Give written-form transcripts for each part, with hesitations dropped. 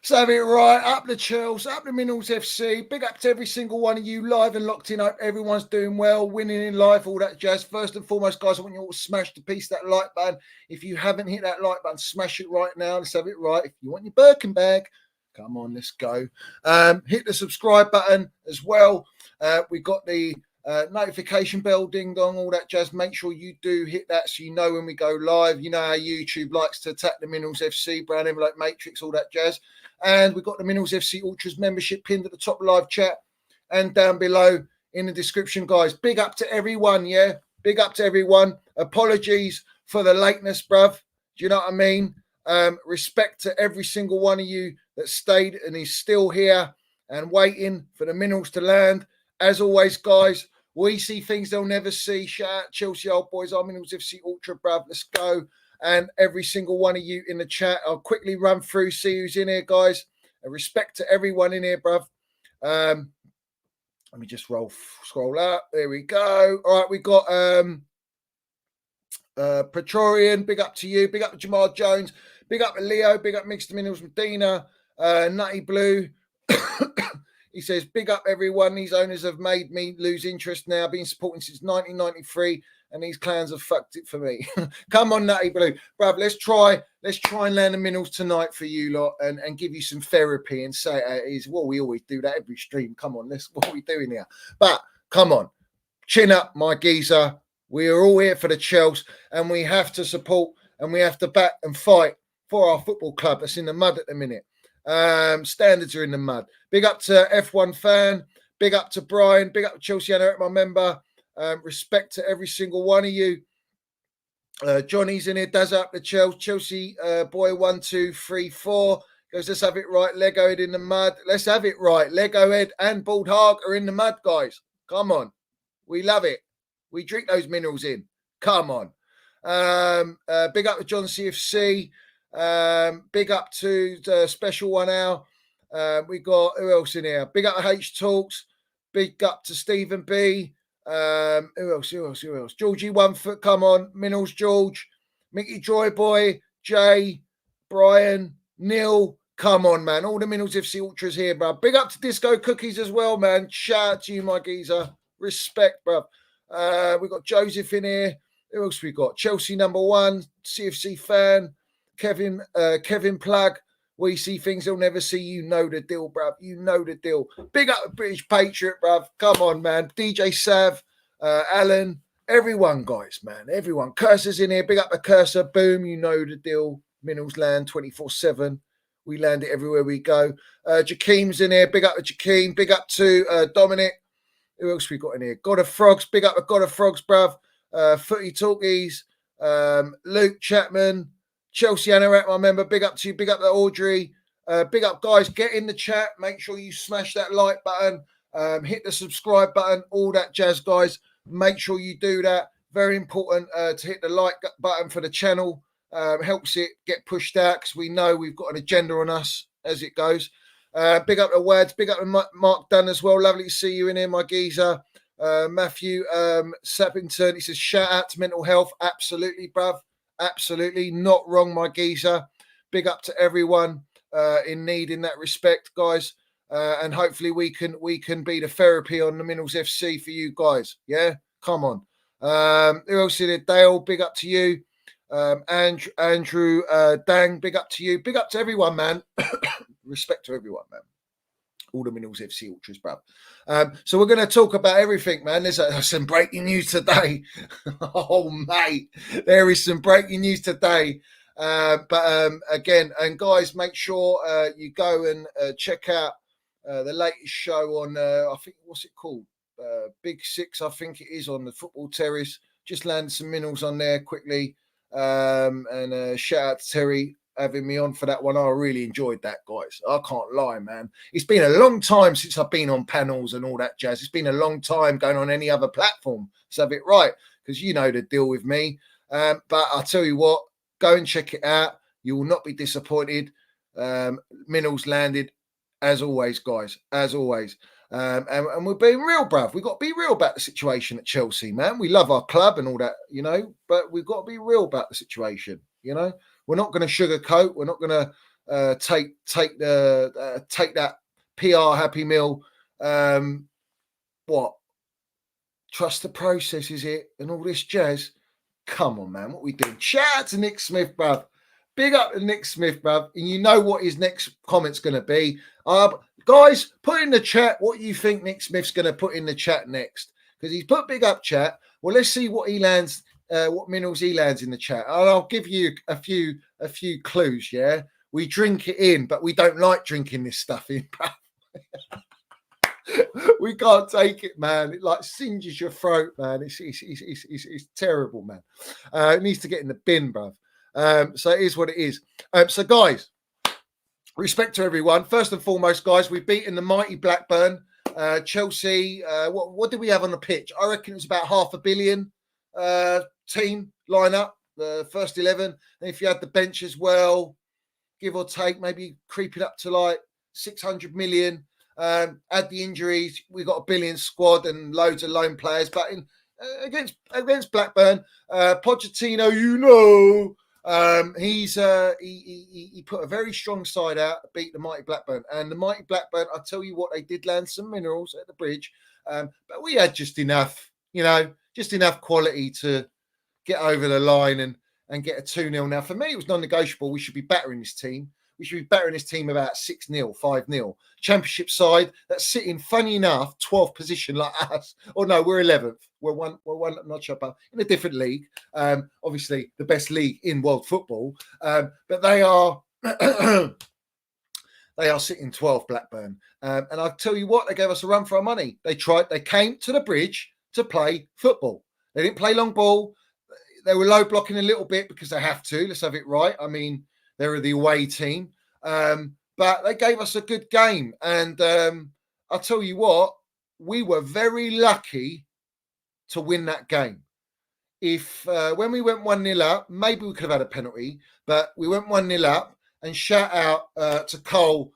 So have it right. Up the Chels, up the Minerals FC. Big up to every single one of you live and locked in. Hope everyone's doing well, winning in life, all that jazz. First and foremost, guys, I want you all to smash the piece, that like button. If you haven't hit that like button, smash it right now. Let's have it right. If you want your Birkin bag, come on, let's go. Hit the subscribe button as well. We've got the notification bell, ding dong, all that jazz. Make sure you do hit that so you know when we go live. You know how YouTube likes to attack the Minerals FC, Brown Envelope Matrix, all that jazz. And we've got the Minerals FC Ultras membership pinned at the top live chat and down below in the description, guys. Big up to everyone, yeah? Big up to everyone. Apologies for the lateness, bruv. Do you know what I mean? Respect to every single one of you that stayed and is still here and waiting for the Minerals to land. As always, guys, we see things they'll never see. Shout out Chelsea old boys, our Minerals FC Ultra, bruv. Let's go. And every single one of you in the chat. I'll quickly run through, see who's in here, guys. And respect to everyone in here, bruv. Let me just scroll up. There we go. All right, we got Praetorian. Big up to you. Big up to Jamal Jones. Big up to Leo. Big up Mr. Minerals Medina. Nutty Blue. He says, big up everyone. These owners have made me lose interest now. I've been supporting since 1993. And these clans have fucked it for me. Come on, Nutty Blue. Bruv, let's try and land the Minerals tonight for you lot and give you some therapy and say it is. Well, we always do that every stream. Come on, what are we doing here? But come on, chin up, my geezer. We are all here for the Chels and we have to support and we have to back and fight for our football club that's in the mud at the minute. Standards are in the mud. Big up to F1 fan. Big up to Brian. Big up to Chelsea, my member. Respect to every single one of you. Johnny's in here. Does up the Chelsea boy 1, 2, 3, 4 goes. Let's have it right. Legohead in the mud. Let's have it right. Legohead and Bald Hog are in the mud, guys. Come on, we love it. We drink those minerals in. Come on. Big up to John CFC. Big up to the special 1 hour. We got who else in here? Big up to H Talks. Big up to Stephen B. Who else? Georgie 1 foot, come on. Minerals George, Mickey Joy Boy, Jay, Brian, Neil, come on, man. All the Minerals FC Ultras here, bro. Big up to Disco Cookies as well, man. Shout out to you, my geezer. Respect, bro. We got Joseph in here. Who else we got? Chelsea #1, CFC fan, Kevin Plug. We see things they'll never see. You know the deal, bruv. You know the deal. Big up the British Patriot, bruv. Come on, man. DJ Sav, Alan, everyone, guys, man. Everyone. Cursor's in here. Big up the Cursor. Boom. You know the deal. Minerals land 24/7. We land it everywhere we go. Jakeem's in here. Big up to Jakeem. Big up to Dominic. Who else we got in here? God of Frogs. Big up to God of Frogs, bruv. Footy Talkies. Luke Chapman. Chelsea Anorak, my member, big up to you. Big up to Audrey. Big up, guys. Get in the chat. Make sure you smash that like button. Hit the subscribe button. All that jazz, guys. Make sure you do that. Very important to hit the like button for the channel. Helps it get pushed out because we know we've got an agenda on us as it goes. Big up to Wads. Big up to Mark Dunn as well. Lovely to see you in here, my geezer. Matthew Sappington. He says, shout out to mental health. Absolutely, bruv. Absolutely not wrong, my geezer. Big up to everyone in need in that respect, guys. And hopefully we can be the therapy on the Minerals FC for you guys. Yeah, come on. Who else is there? Dale, big up to you. Andrew, Dang, big up to you. Big up to everyone, man. Respect to everyone, man. All the Minerals FC Ultras, bruv. So we're going to talk about everything, man. There's some breaking news today. Oh, mate. There is some breaking news today. But again, and guys, make sure you go and check out the latest show on, I think, what's it called? Big Six, I think it is, on the Football Terrace. Just landed some minerals on there quickly. And shout out to Terry having me on for that one. I really enjoyed that, guys. I can't lie, man. It's been a long time since I've been on panels and all that jazz. It's been a long time going on any other platform. So have it right, because you know the deal with me. But I'll tell you what, go and check it out. You will not be disappointed. Minerals landed, as always, guys, as always. And we're being real, bruv. We've got to be real about the situation at Chelsea, man. We love our club and all that, but we've got to be real about the situation, We're not going to sugarcoat. We're not going to take that PR Happy Meal. What? Trust the process, is it? And all this jazz. Come on, man. What we doing? Shout out to Nick Smith, bruv. Big up to Nick Smith, bruv. And you know what his next comment's going to be. Guys, put in the chat what you think Nick Smith's going to put in the chat next. Because he's put big up chat. Well, let's see what he lands, what minerals he lands in the chat. And I'll give you a few clues, yeah? We drink it in, but we don't like drinking this stuff in, bruv. We can't take it, man. It like singes your throat, man. It's terrible, man. It needs to get in the bin, bruv. So it is what it is. So, guys, respect to everyone. First and foremost, guys, we've beaten the mighty Blackburn. Chelsea, what did we have on the pitch? I reckon it was about $500 million team lineup, the first 11. And if you had the bench as well, give or take, maybe creeping up to like 600 million. Add the injuries, we got a billion squad and loads of loan players. But against Blackburn, Pochettino, he put a very strong side out, beat the mighty Blackburn. And the mighty Blackburn, I tell you what, they did land some minerals at the bridge, but we had just enough quality to get over the line and get a 2-0. Now, for me, it was non-negotiable. We should be battering this team. We should be battering this team about 6-0, 5-0. Championship side that's sitting, funny enough, 12th position like us. Or no, we're 11th. We're one notch up in a different league. Obviously, the best league in world football. But they are sitting 12th, Blackburn. And I'll tell you what, they gave us a run for our money. They came to the bridge to play football. They didn't play long ball. They were low blocking a little bit because they have to. Let's have it right. I mean, they were the away team. But they gave us a good game. And I'll tell you what, we were very lucky to win that game. If when we went 1-0 up, maybe we could have had a penalty, but we went 1-0 up. And shout out to Cole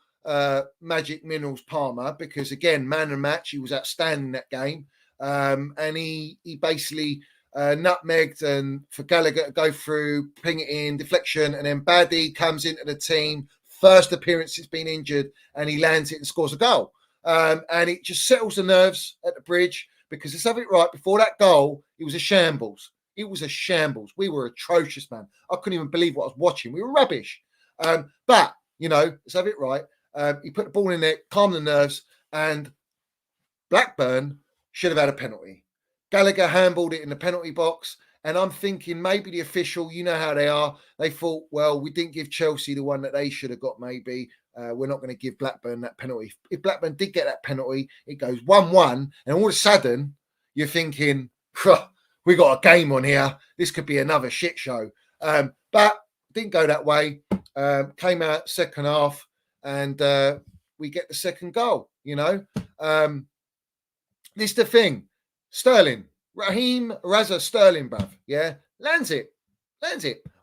Magic Minerals Palmer, because again, man of the match, he was outstanding that game. And he basically nutmegged and for Gallagher to go through, ping it in, deflection, and then Baddy comes into the team, first appearance since being injured, and he lands it and scores a goal. And it just settles the nerves at the bridge, because let's have it right, before that goal, it was a shambles. It was a shambles. We were atrocious, man. I couldn't even believe what I was watching. We were rubbish. But, let's have it right. He put the ball in there, calmed the nerves, and Blackburn should have had a penalty. Gallagher handballed it in the penalty box, and I'm thinking maybe the official, you know how they are, they thought, well, we didn't give Chelsea the one that they should have got maybe. We're not going to give Blackburn that penalty. If Blackburn did get that penalty, it goes 1-1, and all of a sudden, you're thinking, we got a game on here. This could be another shit show. But didn't go that way. Came out second half, and we get the second goal, This is the thing. Sterling, Raheem Raza Sterling, bruv, yeah, lands it.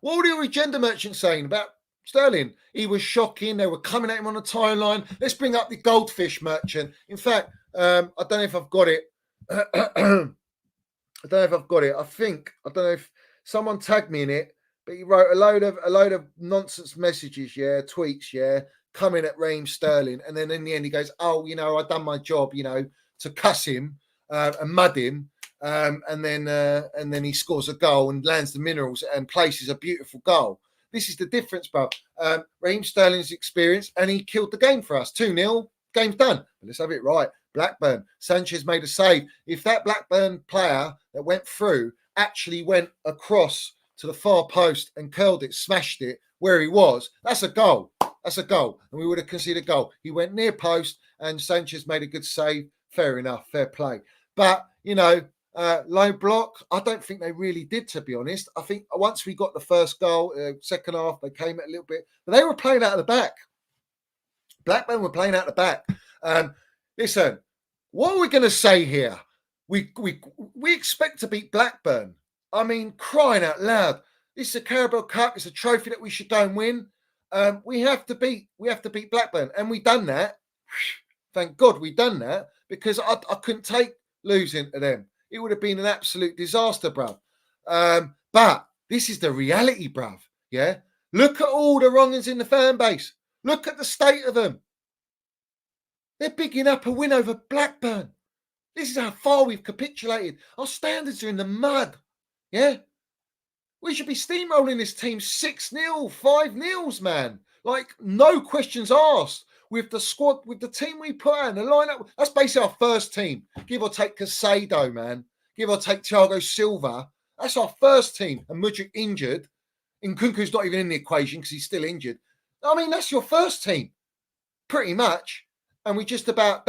What were the agenda merchants saying about Sterling? He was shocking. They were coming at him on the timeline. Let's bring up the goldfish merchant. In fact, I don't know if I've got it. I don't know if someone tagged me in it, but he wrote a load of nonsense messages, tweets, coming at Raheem Sterling, and then in the end he goes, "Oh, I done my job, to cuss him and mud him, and then he scores a goal and lands the minerals and places a beautiful goal." This is the difference, bro. Raheem Sterling's experience, and he killed the game for us. 2-0, game's done. But let's have it right. Blackburn, Sanchez made a save. If that Blackburn player that went through actually went across to the far post and curled it, smashed it where he was, that's a goal. And we would have conceded a goal. He went near post, and Sanchez made a good save. Fair enough, fair play. But, low block, I don't think they really did, to be honest. I think once we got the first goal, second half, they came at a little bit. But they were playing out of the back. Blackburn were playing out the back. Listen, what are we going to say here? We expect to beat Blackburn. I mean, crying out loud. This is a Carabao Cup. It's a trophy that we should go and win. We have to beat Blackburn. And we've done that. Thank God we've done that, because I couldn't take losing to them. It would have been an absolute disaster, bruv. But this is the reality, bruv. Yeah. Look at all the wrongings in the fan base. Look at the state of them. They're bigging up a win over Blackburn. This is how far we've capitulated. Our standards are in the mud. Yeah? We should be steamrolling this team 6-0, 5-0, man. Like, no questions asked. With the squad, with the team we put out, the lineup, that's basically our first team. Give or take Casado, man. Give or take Thiago Silva. That's our first team. And Mudryk injured. Nkunku's not even in the equation because he's still injured. I mean, that's your first team. Pretty much. And we just about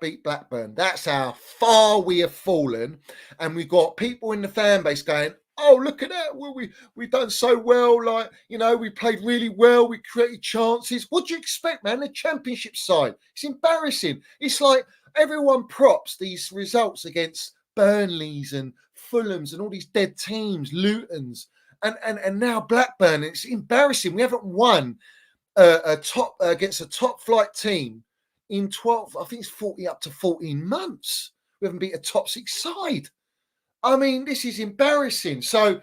beat Blackburn. That's how far we have fallen. And we've got people in the fan base going, oh, look at that. Well, we've done so well. Like, you know, we played really well. We created chances. What do you expect, man? The championship side. It's embarrassing. It's like everyone props these results against Burnleys and Fulhams and all these dead teams, Lutons, and now Blackburn. It's embarrassing. We haven't won against a top flight team in 12, I think it's 40 up to 14 months. We haven't beat a top 6 side. I mean, this is embarrassing. So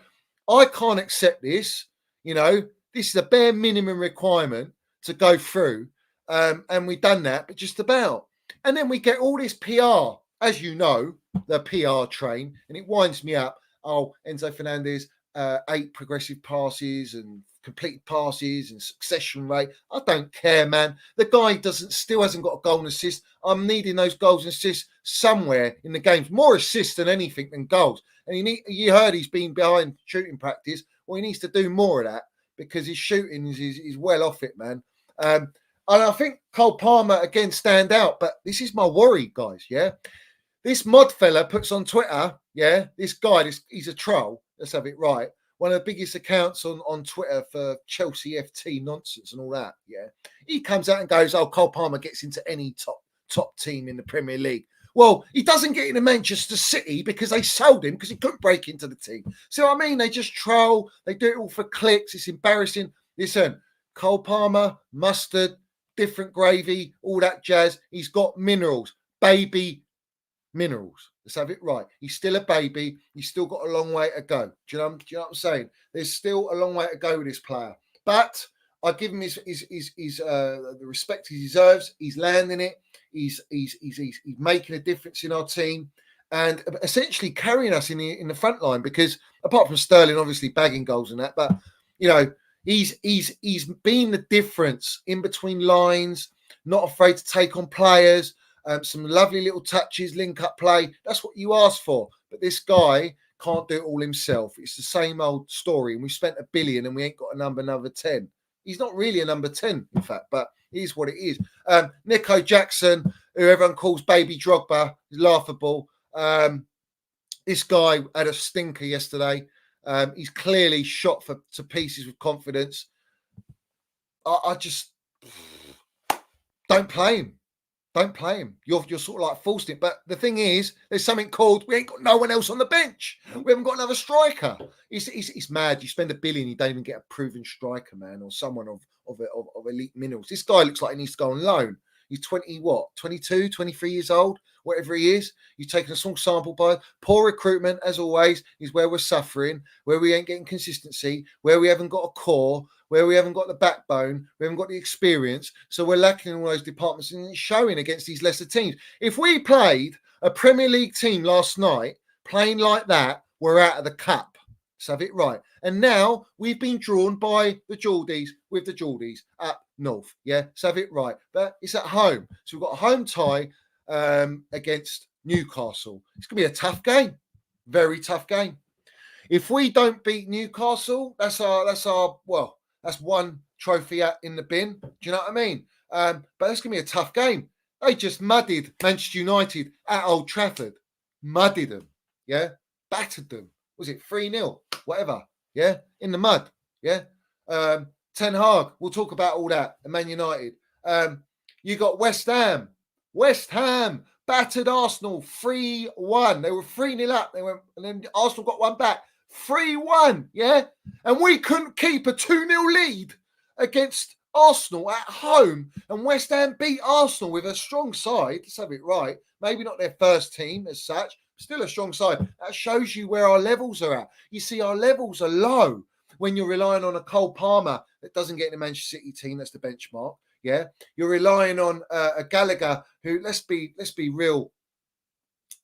I can't accept this. You know, this is a bare minimum requirement to go through. And we've done that, but just about. And then we get all this PR, as you know, the PR train, and it winds me up. Oh, Enzo Fernandez, 8 progressive passes and completed passes and succession rate. I don't care, man. The guy still hasn't got a goal and assist. I'm needing those goals and assists somewhere in the games. More assists than anything than goals. And you heard he's been behind shooting practice. Well, he needs to do more of that because his shooting is well off it, man. And I think Cole Palmer again stand out. But this is my worry, guys. Yeah, this mod fella puts on Twitter. Yeah, this guy, he's a troll. Let's have it right. One of the biggest accounts on Twitter for Chelsea FT nonsense and all that. Yeah, he comes out and goes, "Oh, Cole Palmer gets into any top team in the Premier League." Well, he doesn't get into Manchester City because they sold him because he couldn't break into the team. So I mean, they just troll. They do it all for clicks. It's embarrassing. Listen, Cole Palmer, mustard, different gravy, all that jazz. He's got minerals, baby minerals. Let's have it right. He's still a baby. He's still got a long way to go. Do you know what I'm saying? There's still a long way to go with this player. But I give him his the respect he deserves. He's landing it. He's making a difference in our team and essentially carrying us in the front line because apart from Sterling obviously bagging goals and that, but you know, he's been the difference in between lines, not afraid to take on players. Some lovely little touches, link-up play. That's what you ask for. But this guy can't do it all himself. It's the same old story. And we spent $1 billion and we ain't got a number 10. He's not really a number 10, in fact, but it is what it is. Nico Jackson, who everyone calls Baby Drogba, is laughable. This guy had a stinker yesterday. He's clearly shot to pieces with confidence. I just don't play him. Don't play him. You're sort of like forced it. But the thing is, there's something called we ain't got no one else on the bench. We haven't got another striker. It's mad. You spend $1 billion, you don't even get a proven striker, man, or someone of elite minerals. This guy looks like he needs to go on loan. He's 22, 23 years old, whatever he is. You've taken a small sample by poor recruitment, as always, is where we're suffering, where we ain't getting consistency, where we haven't got a core, where we haven't got the backbone, we haven't got the experience. So we're lacking in all those departments and it's showing against these lesser teams. If we played a Premier League team last night, playing like that, we're out of the cup. Let's have it right. And now we've been drawn by the Geordies with the Geordies up north. Yeah, let's have it right. But it's at home. So we've got a home tie against Newcastle. It's going to be a tough game. Very tough game. If we don't beat Newcastle, that's one trophy out in the bin. Do you know what I mean? But that's going to be a tough game. They just muddied Manchester United at Old Trafford. Muddied them. Yeah. Battered them. Was it 3-0? Whatever. Yeah. In the mud. Yeah. Ten Hag. We'll talk about all that. And Man United. You got West Ham. West Ham battered Arsenal 3-1. They were 3-0 up. They went, and then Arsenal got one back. 3-1, yeah? And we couldn't keep a 2-0 lead against Arsenal at home. And West Ham beat Arsenal with a strong side. Let's have it right. Maybe not their first team as such, still a strong side. That shows you where our levels are at. You see, our levels are low. when you're relying on a Cole Palmer that doesn't get in the Manchester City team, that's the benchmark. Yeah, you're relying on a Gallagher who, let's be real,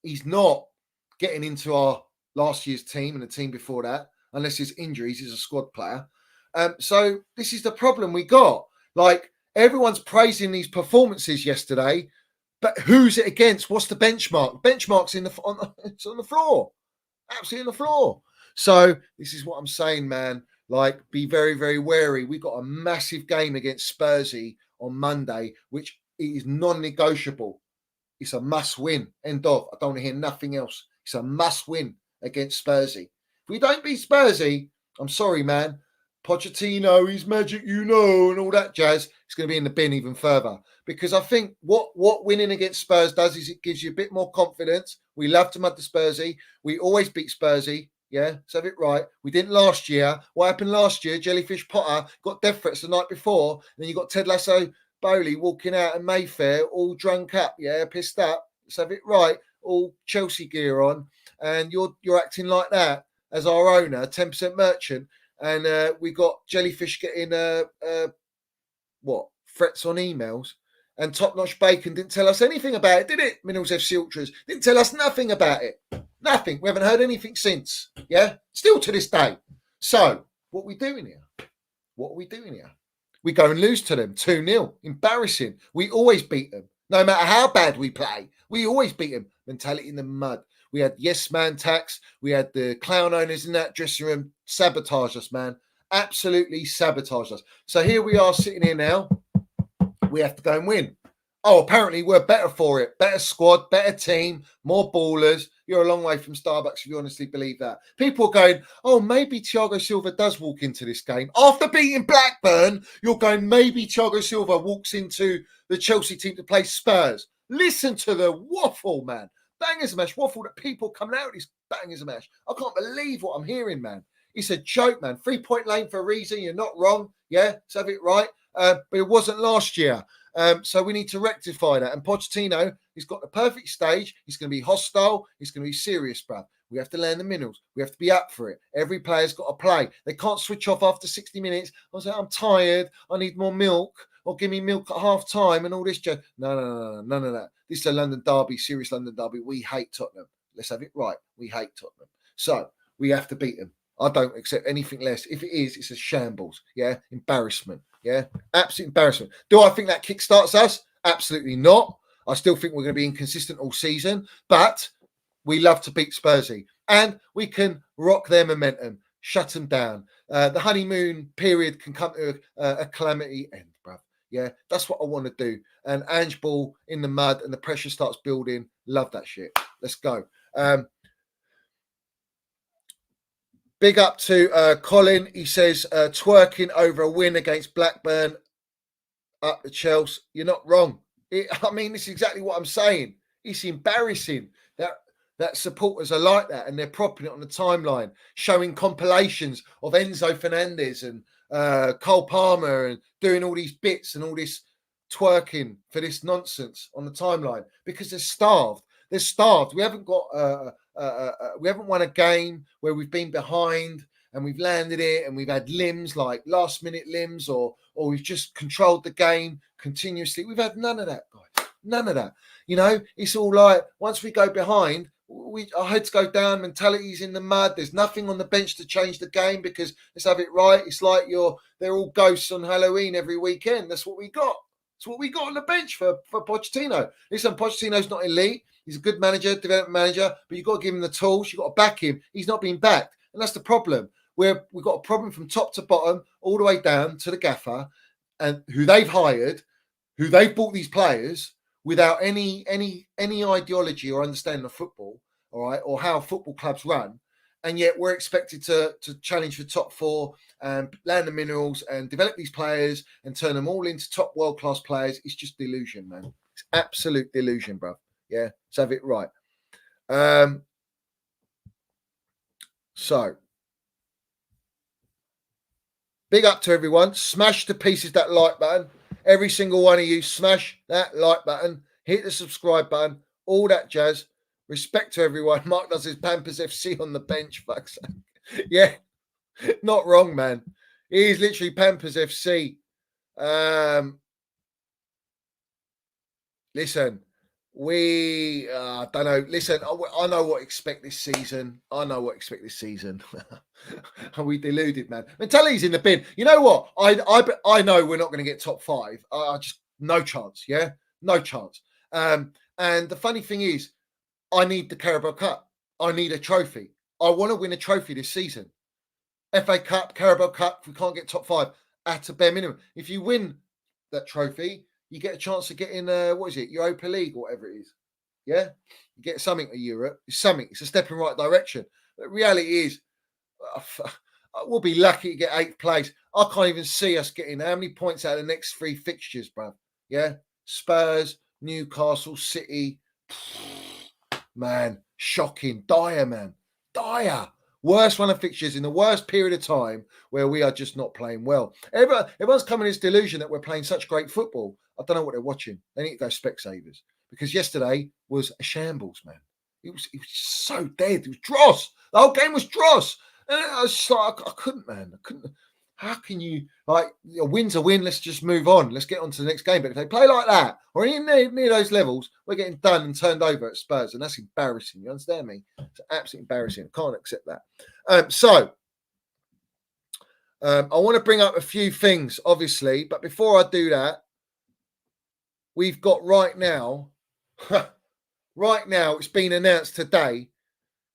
he's not getting into our last year's team and the team before that, unless it's injuries. He's a squad player. So this is the problem we got. Like, everyone's praising these performances yesterday, but who's it against? What's the benchmark? Benchmark's it's on the floor, absolutely on the floor. So this is what I'm saying, man. Like, be very, very wary. We got a massive game against Spursy on Monday, which is non-negotiable. It's a must win. End of. I don't want to hear nothing else. It's a must win against Spursy. If we don't beat Spursy, I'm sorry, man. Pochettino, he's magic, and all that jazz. It's going to be in the bin even further. Because I think what winning against Spurs does is it gives you a bit more confidence. We love to mud the Spursy. We always beat Spursy. Yeah, let's have it right. We didn't last year. What happened last year? Jellyfish Potter got death threats the night before. And then you got Ted Lasso Bowley walking out in Mayfair, all drunk up, yeah, pissed up. Let's have it right. All Chelsea gear on. And you're acting like that as our owner, 10% merchant. And we got Jellyfish getting threats on emails. And Top Notch Bacon didn't tell us anything about it, did it? Minerals FC Ultras didn't tell us nothing about it. Nothing. We haven't heard anything since. Yeah, still to this day. So what are we doing here? We go and lose to them 2-0. Embarrassing. We always beat them. No matter how bad we play, we always beat them. Mentality in the mud. We had yes man tax. We had the clown owners in that dressing room sabotage us, man. Absolutely sabotage us. So here we are sitting here now. We have to go and win. Oh, apparently we're better for it. Better squad, better team, more ballers. You're a long way from Starbucks if you honestly believe that. People are going, oh, maybe Thiago Silva does walk into this game. After beating Blackburn, you're going, maybe Thiago Silva walks into the Chelsea team to play Spurs. Listen to the waffle, man. Bangers and mash waffle that people coming out of this bangers and mash. I can't believe what I'm hearing, man. It's a joke, man. 3-point lane for a reason. You're not wrong. Yeah, let's have it right. But it wasn't last year. So we need to rectify that. And Pochettino, he's got the perfect stage. He's going to be hostile. He's going to be serious, bruv. We have to land the minerals. We have to be up for it. Every player's got to play. They can't switch off after 60 minutes. I was like, I'm tired. I need more milk. Or give me milk at half time and all this. No, none of that. This is a London derby, serious London derby. We hate Tottenham. Let's have it right. We hate Tottenham. So we have to beat them. I don't accept anything less. If it is, it's a shambles. Yeah, embarrassment. Yeah, absolute embarrassment. Do I think that kickstarts us? Absolutely not. I still think we're going to be inconsistent all season, but we love to beat Spursy and we can rock their momentum, shut them down. The honeymoon period can come to a calamity end, bruv. Yeah, that's what I want to do. And Ange Ball in the mud and the pressure starts building. Love that shit. Let's go. Big up to Colin. He says, twerking over a win against Blackburn up the Chels. You're not wrong. This is exactly what I'm saying. It's embarrassing that supporters are like that and they're propping it on the timeline, showing compilations of Enzo Fernandez and Cole Palmer and doing all these bits and all this twerking for this nonsense on the timeline because they're starved. They're starved. We haven't got we haven't won a game where we've been behind and we've landed it and we've had limbs like last minute limbs or we've just controlled the game continuously. We've had none of that, guys. None of that. You know, it's all like once we go behind, our heads go down, mentality's in the mud. There's nothing on the bench to change the game because let's have it right. It's like they're all ghosts on Halloween every weekend. That's what we got. That's what we got on the bench for Pochettino. Listen, Pochettino's not elite. He's a good manager, development manager, but you've got to give him the tools. You've got to back him. He's not being backed. And that's the problem. We've got a problem from top to bottom, all the way down to the gaffer, and who they've hired, who they've bought these players without any ideology or understanding of football, all right, or how football clubs run. And yet we're expected to challenge for top four and land the minerals and develop these players and turn them all into top world-class players. It's just delusion, man. It's absolute delusion, bro. Yeah, let's have it right. So, big up to everyone. Smash to pieces that like button. Every single one of you, smash that like button. Hit the subscribe button. All that jazz. Respect to everyone. Mark does his Pampers FC on the bench. Fuck's sake. Yeah. Not wrong, man. He is literally Pampers FC. Listen, we don't know. Listen, I know what to expect this season. I know what to expect this season. Are we deluded, man? Mentality's in the bin. You know what? I know we're not going to get top five. I just no chance. Yeah, no chance. And the funny thing is, I need the Carabao Cup. I need a trophy. I want to win a trophy this season. FA Cup, Carabao Cup. If we can't get top five, at a bare minimum. If you win that trophy, you get a chance to get in, what is it, Europa League or whatever it is. Yeah? You get something to Europe. It's something. It's a step in the right direction. But reality is, we'll be lucky to get 8th place. I can't even see us getting how many points out of the next 3 fixtures, bruv. Yeah? Spurs, Newcastle, City. Man, shocking. Dire, man. Dire. Worst run of fixtures in the worst period of time where we are just not playing well. Everyone's coming in this delusion that we're playing such great football. I don't know what they're watching. They need to go Specsavers. Because yesterday was a shambles, man. It was so dead. It was dross. The whole game was dross. And I was just like, I couldn't, man. I couldn't. How can you, like, a win's a win, let's just move on. Let's get on to the next game. But if they play like that, or near those levels, we're getting done and turned over at Spurs. And that's embarrassing. You understand me? It's absolutely embarrassing. I can't accept that. I want to bring up a few things, obviously. But before I do that, we've got right now, it's been announced today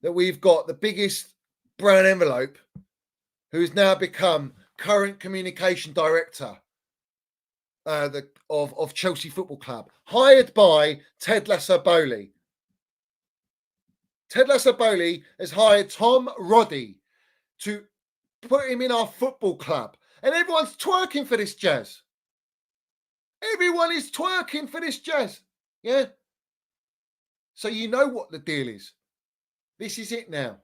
that we've got the biggest brown envelope who has now become current communication director of Chelsea Football Club, hired by Ted Lasso-Bowley. Ted Lasso-Bowley has hired Tom Roddy to put him in our football club. And everyone's twerking for this jazz. Everyone is twerking for this jazz. Yeah? So you know what the deal is. This is it now.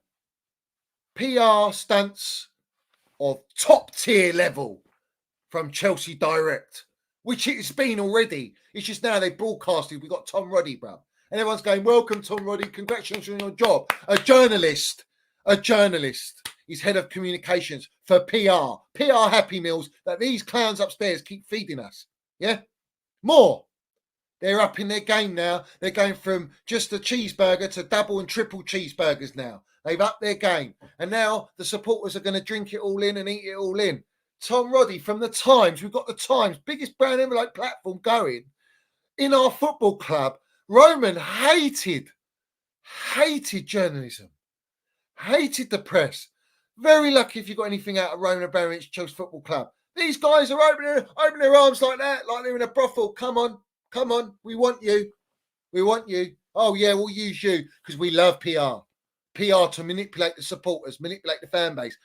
PR stunts of top tier level from Chelsea Direct, which it's been already. It's just now they broadcasted. We got Tom Roddy, bro. And everyone's going, welcome, Tom Roddy. Congratulations on your job. A journalist. He's head of communications for PR. PR Happy Meals that these clowns upstairs keep feeding us. Yeah? More. They're up in their game now. They're going from just a cheeseburger to double and triple cheeseburgers now. They've upped their game. And now the supporters are going to drink it all in and eat it all in. Tom Roddy from the Times. We've got the Times, biggest brown envelope platform going in our football club. Roman hated journalism, hated the press. Very lucky if you got anything out of Roman Abramovich Chelsea Football Club. These guys are opening their arms like that, like they're in a brothel. Come on, we want you. Oh yeah, we'll use you because we love PR to manipulate the supporters, manipulate the fan base,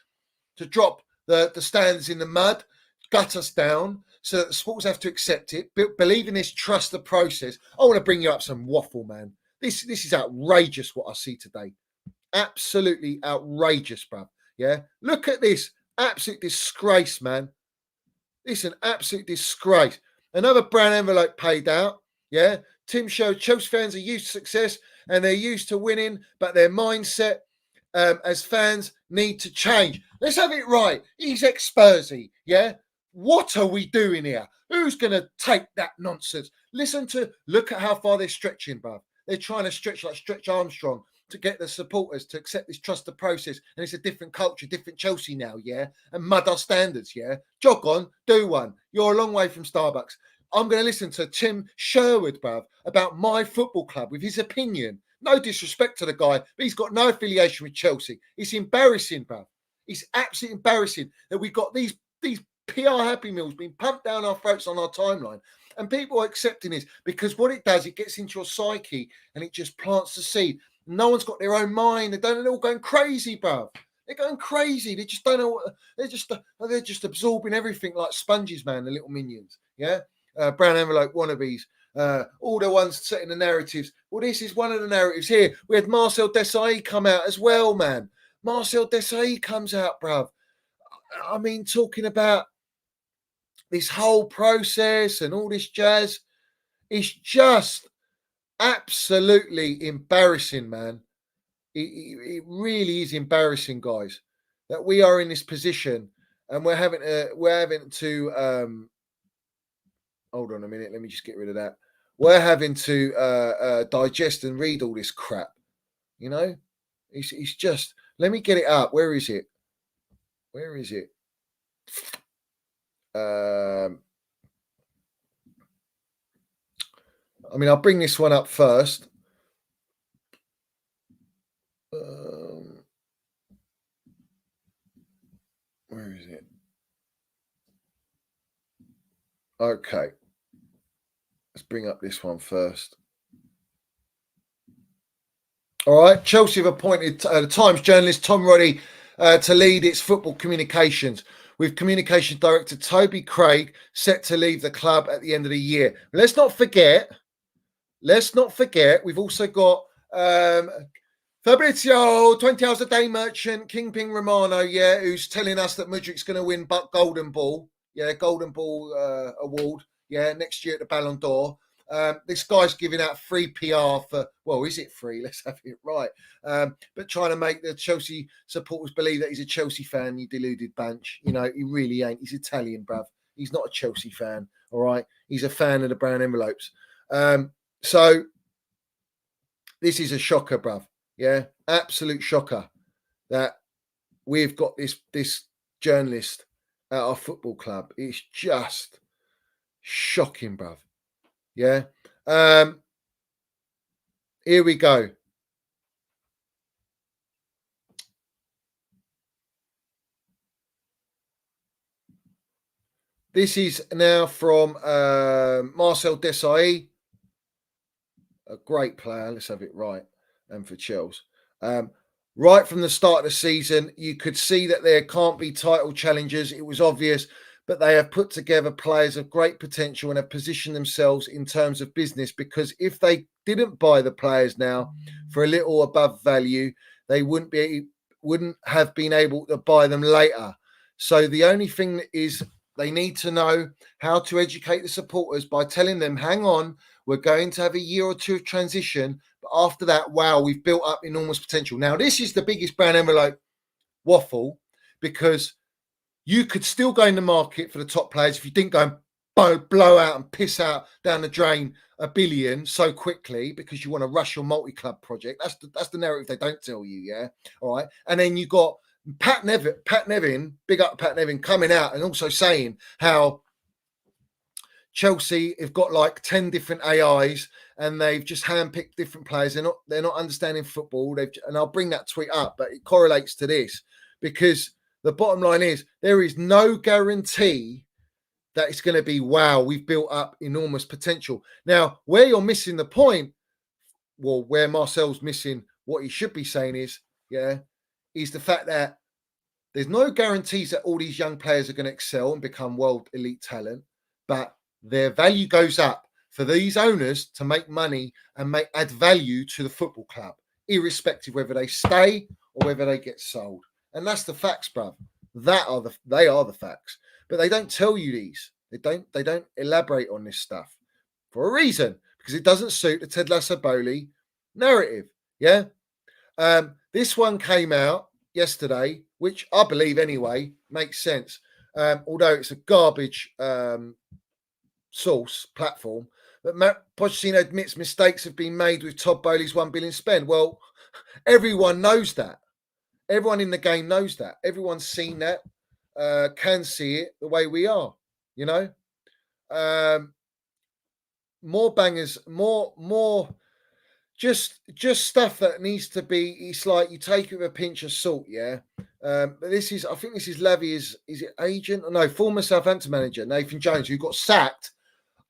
to drop the stands in the mud, gut us down, so that the supporters have to accept it, believe in this, trust the process. I want to bring you up some waffle, man. This is outrageous what I see today. Absolutely outrageous, bruv. Yeah, look at this. Absolute disgrace, man. This is an absolute disgrace. Another brown envelope paid out. Yeah, Tim showed Chelsea fans are used to success and they're used to winning, but their mindset as fans need to change. Let's have it right. He's ex-Spursy. Yeah, what are we doing here? Who's going to take that nonsense? Look at how far they're stretching, bruv. They're trying to stretch like Stretch Armstrong to get the supporters to accept this trust the process. And it's a different culture, different Chelsea now, yeah? And mud our standards, yeah? Jog on, do one. You're a long way from Starbucks. I'm going to listen to Tim Sherwood, bruv, about my football club with his opinion. No disrespect to the guy, but he's got no affiliation with Chelsea. It's embarrassing, bruv. It's absolutely embarrassing that we've got these PR Happy Meals being pumped down our throats on our timeline. And people are accepting this because what it does, it gets into your psyche and it just plants the seed. No one's got their own mind. They're all going crazy, bruv. They're going crazy. They just don't know what they're just absorbing everything like sponges, man, the little minions. Yeah. Brown envelope wannabes. All the ones setting the narratives. Well, this is one of the narratives here. We had Marcel Desailly come out as well, man. Marcel Desailly comes out, bruv. I mean, talking about this whole process and all this jazz. It's just absolutely embarrassing, man. It really is embarrassing, guys, that we are in this position and we're having to hold on a minute, let me just get rid of that. We're having to digest and read all this crap. You know, it's just, let me get it up. Where is it? Where is it? I mean, I'll bring this one up first. Where is it? Okay. Let's bring up this one first. All right. Chelsea have appointed the Times journalist Tom Roddy to lead its football communications, with communication director Toby Craig set to leave the club at the end of the year. Let's not forget, we've also got Fabrizio, 20 hours a day merchant, Kingpin Romano, who's telling us that Mudrik's going to win Golden Ball, Golden Ball award, next year at the Ballon d'Or. This guy's giving out free PR for, well, is it free? Let's have it right. But trying to make the Chelsea supporters believe that he's a Chelsea fan, you deluded bunch. You know, he really ain't. He's Italian, bruv. He's not a Chelsea fan, all right? He's a fan of the brown envelopes. So this is a shocker, bruv. Yeah, absolute shocker that we've got this journalist at our football club. It's just shocking, bruv. Yeah. Here we go. This is now from Marcel Desailly, a great player. Let's have it right. And for Chels. Right from the start of the season, you could see that there can't be title challengers. It was obvious, but they have put together players of great potential and have positioned themselves in terms of business, because if they didn't buy the players now for a little above value, they wouldn't have been able to buy them later. So the only thing is they need to know how to educate the supporters by telling them, hang on, we're going to have a year or two of transition. But after that, wow, we've built up enormous potential. Now, this is the biggest brown envelope waffle, because you could still go in the market for the top players if you didn't go and blow out and piss out down the drain $1 billion so quickly because you want to rush your multi-club project. That's the narrative they don't tell you, yeah? All right. And then you got Pat Nevin, big up Pat Nevin, coming out and also saying how Chelsea have got like 10 different AIs and they've just handpicked different players. They're not understanding football. And I'll bring that tweet up, but it correlates to this, because the bottom line is there is no guarantee that it's going to be, wow, we've built up enormous potential. Now, where you're missing the point, well, where Marcel's missing what he should be saying is the fact that there's no guarantees that all these young players are going to excel and become world elite talent, but their value goes up for these owners to make money and add value to the football club, irrespective whether they stay or whether they get sold. And that's the facts, bruv. They are the facts. But they don't tell you these. They don't elaborate on this stuff for a reason, because it doesn't suit the Ted Lasso Bowley narrative. Yeah. This one came out yesterday, which I believe anyway makes sense. Although it's a garbage source platform, but Pochettino admits mistakes have been made with Todd Bowley's $1 billion spend. Well, everyone knows that. Everyone in the game knows that. Everyone's seen that, can see it the way we are, you know. More bangers, more just stuff that needs to be. It's like you take it with a pinch of salt, yeah. But I think this is Lavy's, is it agent? No, former Southampton manager Nathan Jones, who got sacked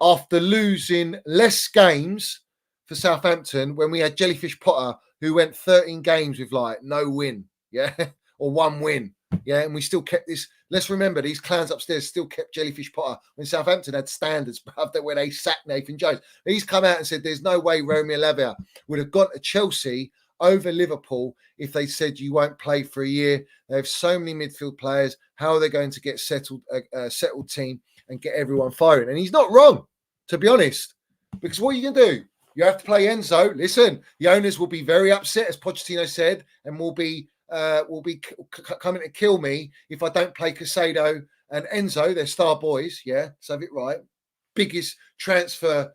after losing less games for Southampton when we had Jellyfish Potter, who went 13 games with like no win, yeah, or one win, yeah, and we still kept this. Let's remember, these clowns upstairs still kept Jellyfish Potter when Southampton had standards, that where they sacked Nathan Jones. He's come out and said there's no way Romeo Lavia would have gone to Chelsea over Liverpool if they said you won't play for a year. They have so many midfield players. How are they going to get settled team and get everyone firing? And he's not wrong, to be honest, because what are you going to do? You have to play Enzo. Listen, the owners will be very upset, as Pochettino said, and will be will be coming to kill me if I don't play Caicedo and Enzo. They're star boys, yeah, let's have it right. Biggest transfers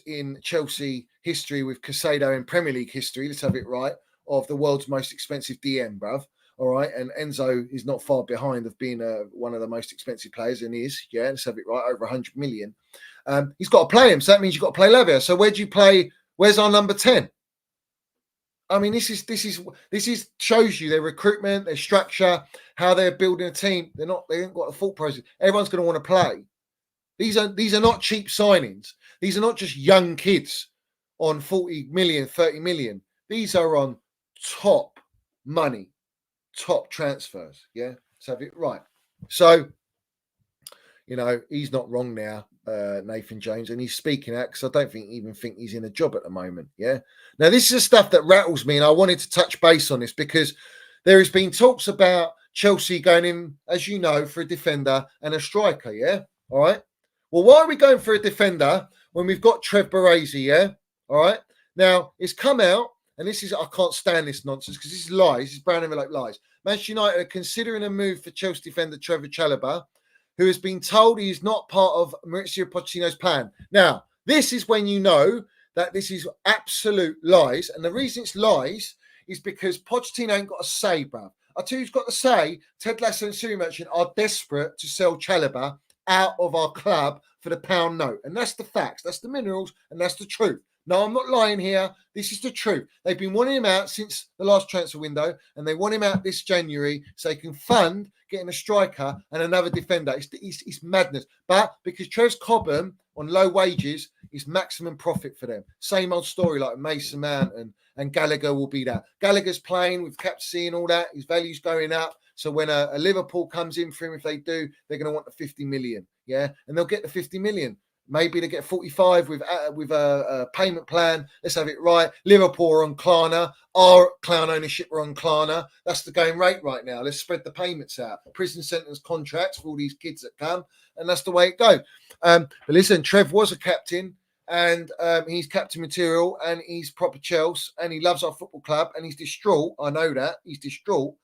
in Chelsea history with Caicedo in Premier League history, let's have it right, of the world's most expensive DM, bruv. All right, and Enzo is not far behind of being one of the most expensive players, and is, yeah, let's have it right, over 100 million. He's got to play him, so that means you've got to play Lavia. So where do you play? Where's our number 10? I mean, this is shows you their recruitment, their structure, how they're building a team. They haven't got a thought process. Everyone's going to want to play. These are not cheap signings. These are not just young kids on 40 million, 30 million. These are on top money, top transfers. Yeah, let's have it right. So, you know, he's not wrong now, Nathan Jones, and he's speaking out because I don't even think he's in a job at the moment. Yeah. Now, this is the stuff that rattles me, and I wanted to touch base on this because there has been talks about Chelsea going in, as you know, for a defender and a striker. Yeah. All right. Well, why are we going for a defender when we've got Trev Baresi? Yeah. All right. Now, it's come out, and I can't stand this nonsense because this is lies. This is brown envelope lies. Manchester United are considering a move for Chelsea defender Trevor Chalobah, who has been told he is not part of Mauricio Pochettino's plan. Now, this is when you know that this is absolute lies. And the reason it's lies is because Pochettino ain't got a say, bruv. I tell you who's got to say, Ted Lasso and Siri Merchant are desperate to sell Chalobah out of our club for the pound note. And that's the facts. That's the minerals. And that's the truth. No, I'm not lying here. This is the truth. They've been wanting him out since the last transfer window, and they want him out this January so they can fund getting a striker and another defender. It's madness. But because Trev's Cobham on low wages is maximum profit for them. Same old story like Mason Mount and Gallagher will be that. Gallagher's playing with captaincy and all that. His value's going up. So when a Liverpool comes in for him, if they do, they're going to want the 50 million. Yeah, and they'll get the 50 million. Maybe they get 45 with a payment plan. Let's have it right. Liverpool are on Klarna. Our clown ownership are on Klarna. That's the going rate right now. Let's spread the payments out. Prison sentence contracts for all these kids that come. And that's the way it goes. But listen, Trev was a captain. And he's captain material. And he's proper Chels. And he loves our football club. And he's distraught. I know that. He's distraught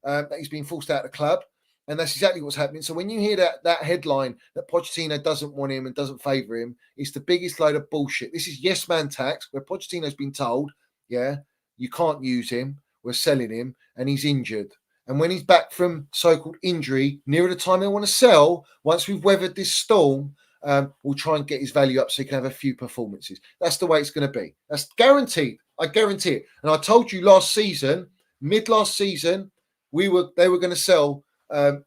that he's been forced out of the club. And that's exactly what's happening. So when you hear that headline that Pochettino doesn't want him and doesn't favour him, it's the biggest load of bullshit. This is yes man tax, where Pochettino's been told, yeah, you can't use him, we're selling him, and he's injured. And when he's back from so-called injury, nearer the time they want to sell, once we've weathered this storm, we'll try and get his value up so he can have a few performances. That's the way it's going to be. That's guaranteed. I guarantee it. And I told you last season, mid-last season, they were going to sell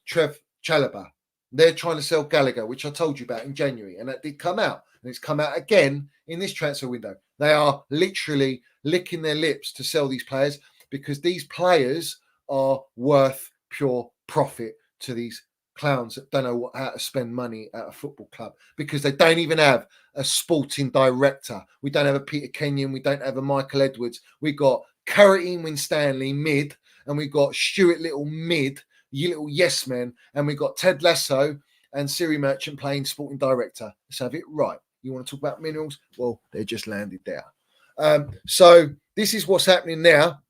Trev Chalobah. They're trying to sell Gallagher, which I told you about in January, and that did come out. And it's come out again in this transfer window. They are literally licking their lips to sell these players because these players are worth pure profit to these clowns that don't know how to spend money at a football club because they don't even have a sporting director. We don't have a Peter Kenyon. We don't have a Michael Edwards. We got Carradine Winstanley mid, and we got Stuart Little mid, you little yes men, and we got Ted Lasso and Siri Merchant playing sporting director. Let's have it right. You want to talk about minerals? Well, they just landed there. So this is what's happening now.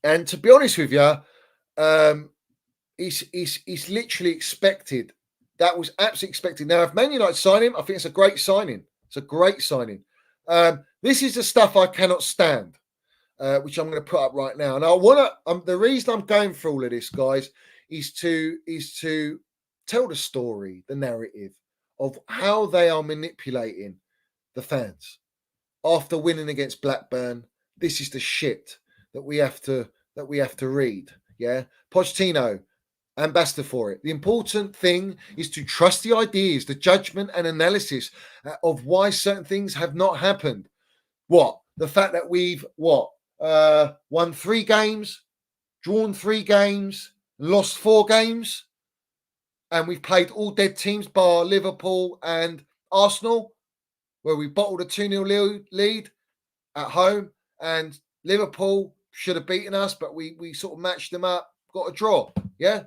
And to be honest with you, it's literally expected. That was absolutely expected. Now, if Man United sign him, I think it's a great signing. It's a great signing. This is the stuff I cannot stand. Which I'm going to put up right now. And I want to. The reason I'm going through all of this, guys, is to tell the story, the narrative of how they are manipulating the fans after winning against Blackburn. This is the shit that we have to read. Yeah, Pochettino, ambassador for it. The important thing is to trust the ideas, the judgment and analysis of why certain things have not happened. What? The fact that we've won 3 games, drawn 3 games, lost 4 games, and we've played all dead teams bar Liverpool and Arsenal, where we bottled a 2-0 lead at home, and Liverpool should have beaten us, but we sort of matched them up, got a draw, yeah?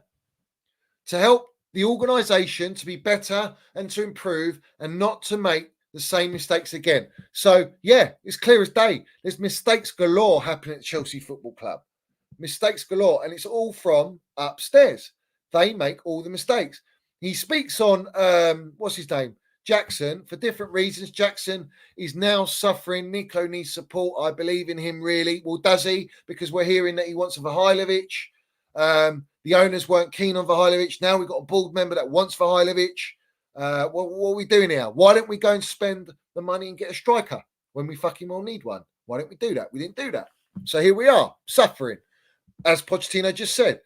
To help the organisation to be better and to improve and not to make the same mistakes again. So, yeah, it's clear as day. There's mistakes galore happening at Chelsea Football Club. Mistakes galore. And it's all from upstairs. They make all the mistakes. He speaks on, what's his name? Jackson, for different reasons. Jackson is now suffering. Nico needs support. I believe in him, really. Well, does he? Because we're hearing that he wants a Mihajlovic. The owners weren't keen on Mihajlovic. Now we've got a board member that wants Mihajlovic. What are we doing here? Why don't we go and spend the money and get a striker when we fucking well need one? Why don't we do that? We didn't do that. So here we are, suffering, as Pochettino just said.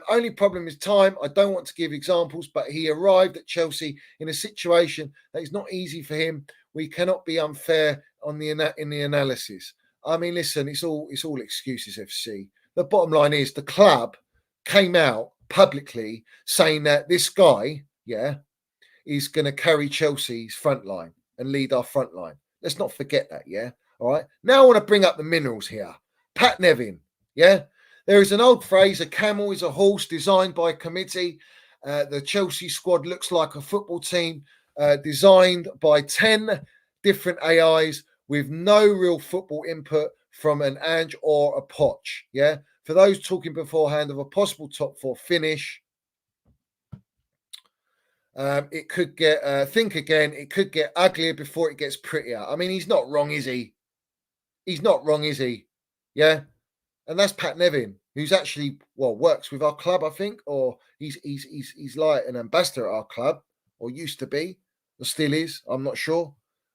Only problem is time. I don't want to give examples, but he arrived at Chelsea in a situation that is not easy for him. We cannot be unfair in the analysis. I mean, listen, it's all excuses, FC. The bottom line is the club came out publicly saying that this guy, is going to carry Chelsea's front line and lead our front line. Let's not forget that, All right. Now I want to bring up the minerals here. Pat Nevin, There is an old phrase, a camel is a horse designed by a committee. The Chelsea squad looks like a football team designed by 10 different AIs with no real football input from an Ange or a Poch. For those talking beforehand of a possible top 4 finish, it could get, think again, it could get uglier before it gets prettier. I mean, he's not wrong, is he? He's not wrong, is he? Yeah. And that's Pat Nevin, who's actually, works with our club, I think, or he's like an ambassador at our club, or used to be, or still is, I'm not sure.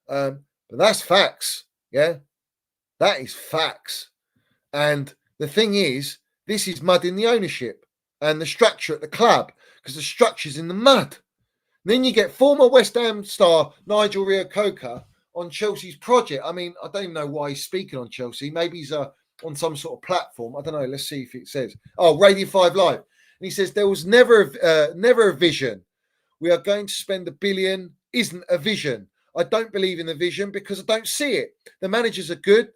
But that's facts, That is facts. And the thing is, this is mud in the ownership and the structure at the club, because the structure's in the mud. And then you get former West Ham star Nigel Reo-Coker on Chelsea's project. I mean, I don't even know why he's speaking on Chelsea. Maybe he's on some sort of platform. I don't know. Let's see if it says. Oh, Radio 5 Live. And he says, there was never a vision. We are going to spend $1 billion isn't a vision. I don't believe in the vision because I don't see it. The managers are good,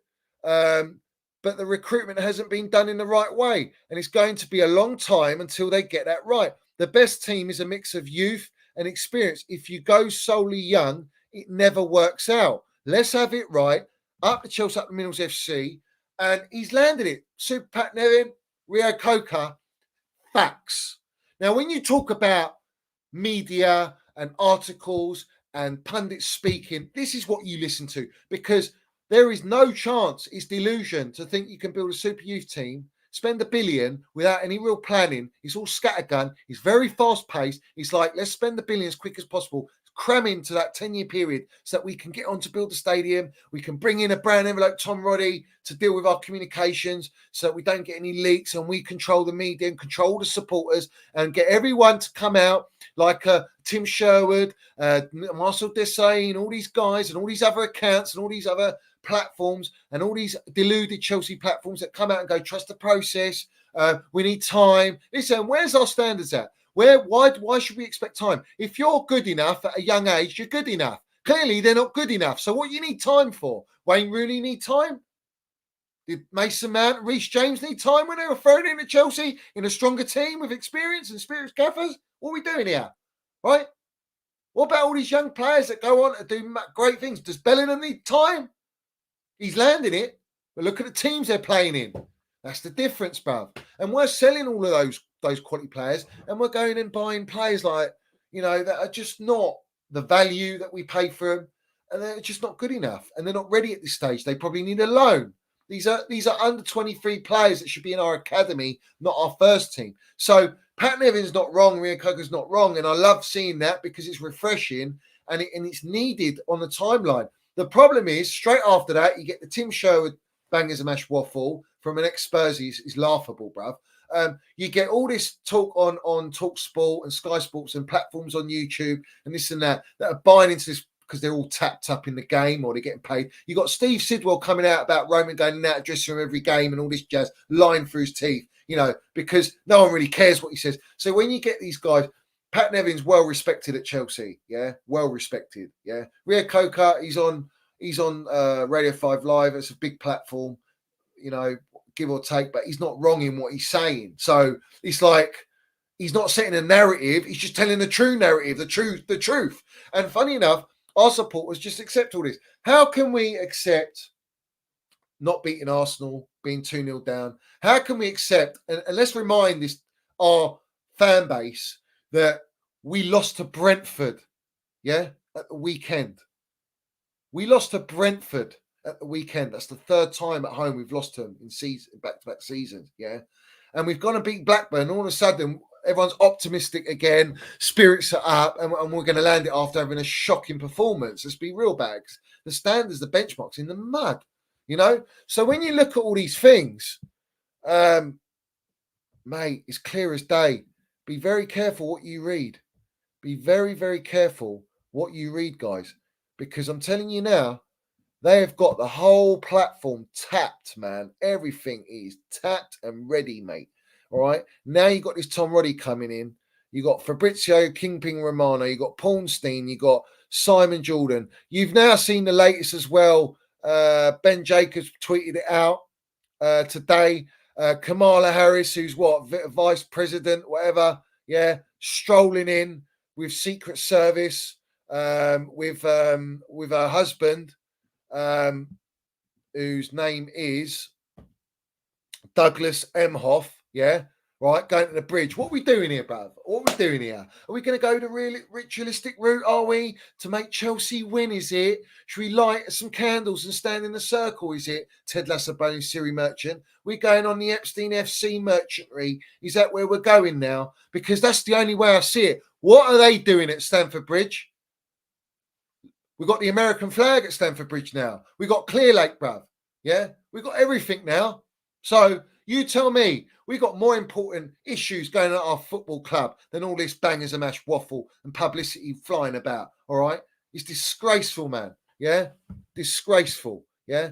but the recruitment hasn't been done in the right way. And it's going to be a long time until they get that right. The best team is a mix of youth and experience. If you go solely young, it never works out. Let's have it right. Up the Chelsea, up the Minerals FC. And he's landed it. Super Pat Nevin, Reo-Coker, facts. Now, when you talk about media and articles and pundits speaking, this is what you listen to, because there is no chance, it's delusion to think you can build a super youth team, spend $1 billion without any real planning. It's all scattergun. It's very fast paced. It's like, let's spend $1 billion as quick as possible, cram into that 10-year period so that we can get on to build the stadium. We can bring in a brand envelope, Tom Roddy, to deal with our communications so that we don't get any leaks, and we control the media and control the supporters and get everyone to come out like Tim Sherwood, Marcel Desailly, and all these guys and all these other accounts and all these other platforms and all these deluded Chelsea platforms that come out and go, trust the process. We need time. Listen, where's our standards at? Why should we expect time? If you're good enough at a young age, you're good enough. Clearly, they're not good enough. So what you need time for? Wayne Rooney need time? Did Mason Mount and Reece James need time when they were thrown into Chelsea in a stronger team with experience and experienced gaffers? What are we doing here? Right? What about all these young players that go on to do great things? Does Bellingham need time? He's landing it. But look at the teams they're playing in. That's the difference, bruv. And we're selling all of those quality players, and we're going and buying players like, that are just not the value that we pay for them, and they're just not good enough, and they're not ready at this stage. They probably need a loan. These are under 23 players that should be in our academy, not our first team. So Pat Nevin's not wrong, Reo-Coker's not wrong, and I love seeing that because it's refreshing and it's needed on the timeline. The problem is, straight after that, you get the Tim Sherwood bangers and mash waffle from an ex-Spurs is laughable, bruv. You get all this talk on Talk Sport and Sky Sports and platforms on YouTube and this and that are buying into this because they're all tapped up in the game or they're getting paid. You got Steve Sidwell coming out about Roman going out of dressing room every game and all this jazz, lying through his teeth, because no one really cares what he says. So when you get these guys, Pat Nevin's well respected at Chelsea, well respected, Reo-Coker, he's on Radio 5 Live. It's a big platform, give or take, but he's not wrong in what he's saying. So it's like he's not setting a narrative. He's just telling the true narrative, the truth. And funny enough, our supporters just accept all this. How can we accept not beating Arsenal, being 2-0 down? How can we accept, and let's remind our fan base that we lost to Brentford, at the weekend. We lost to Brentford at the weekend. That's the third time at home we've lost to them in back-to-back seasons, and we've gone and beat Blackburn. All of a sudden, everyone's optimistic again, spirits are up, and we're going to land it after having a shocking performance. Let's be real, bags. The standards, the benchmarks in the mud, So when you look at all these things, mate, it's clear as day. Be very careful what you read. Be very, very careful what you read, guys, because I'm telling you now, they have got the whole platform tapped, man. Everything is tapped and ready, mate. All right. Now you got this Tom Roddy coming in. You got Fabrizio Kingpin Romano. You got Paulstein. You got Simon Jordan. You've now seen the latest as well. Ben Jacobs tweeted it out today. Kamala Harris, who's vice president, whatever. Yeah, strolling in with Secret Service, with her husband, whose name is Douglas Emhoff. Yeah, right, going to the bridge. What are we doing here, bruv? What are we doing here? Are we going to go the real ritualistic route, are we? To make Chelsea win, is it? Should we light some candles and stand in a circle, is it? Ted Lasso, Siri Merchant. We're going on the Epstein FC merchantry. Is that where we're going now? Because that's the only way I see it. What are they doing at Stamford Bridge? We've got the American flag at Stamford Bridge now. We've got Clear Lake, bruv. Yeah? We've got everything now. So you tell me, we've got more important issues going on at our football club than all this bangers and mash waffle and publicity flying about, all right? It's disgraceful, man, yeah? Disgraceful, yeah?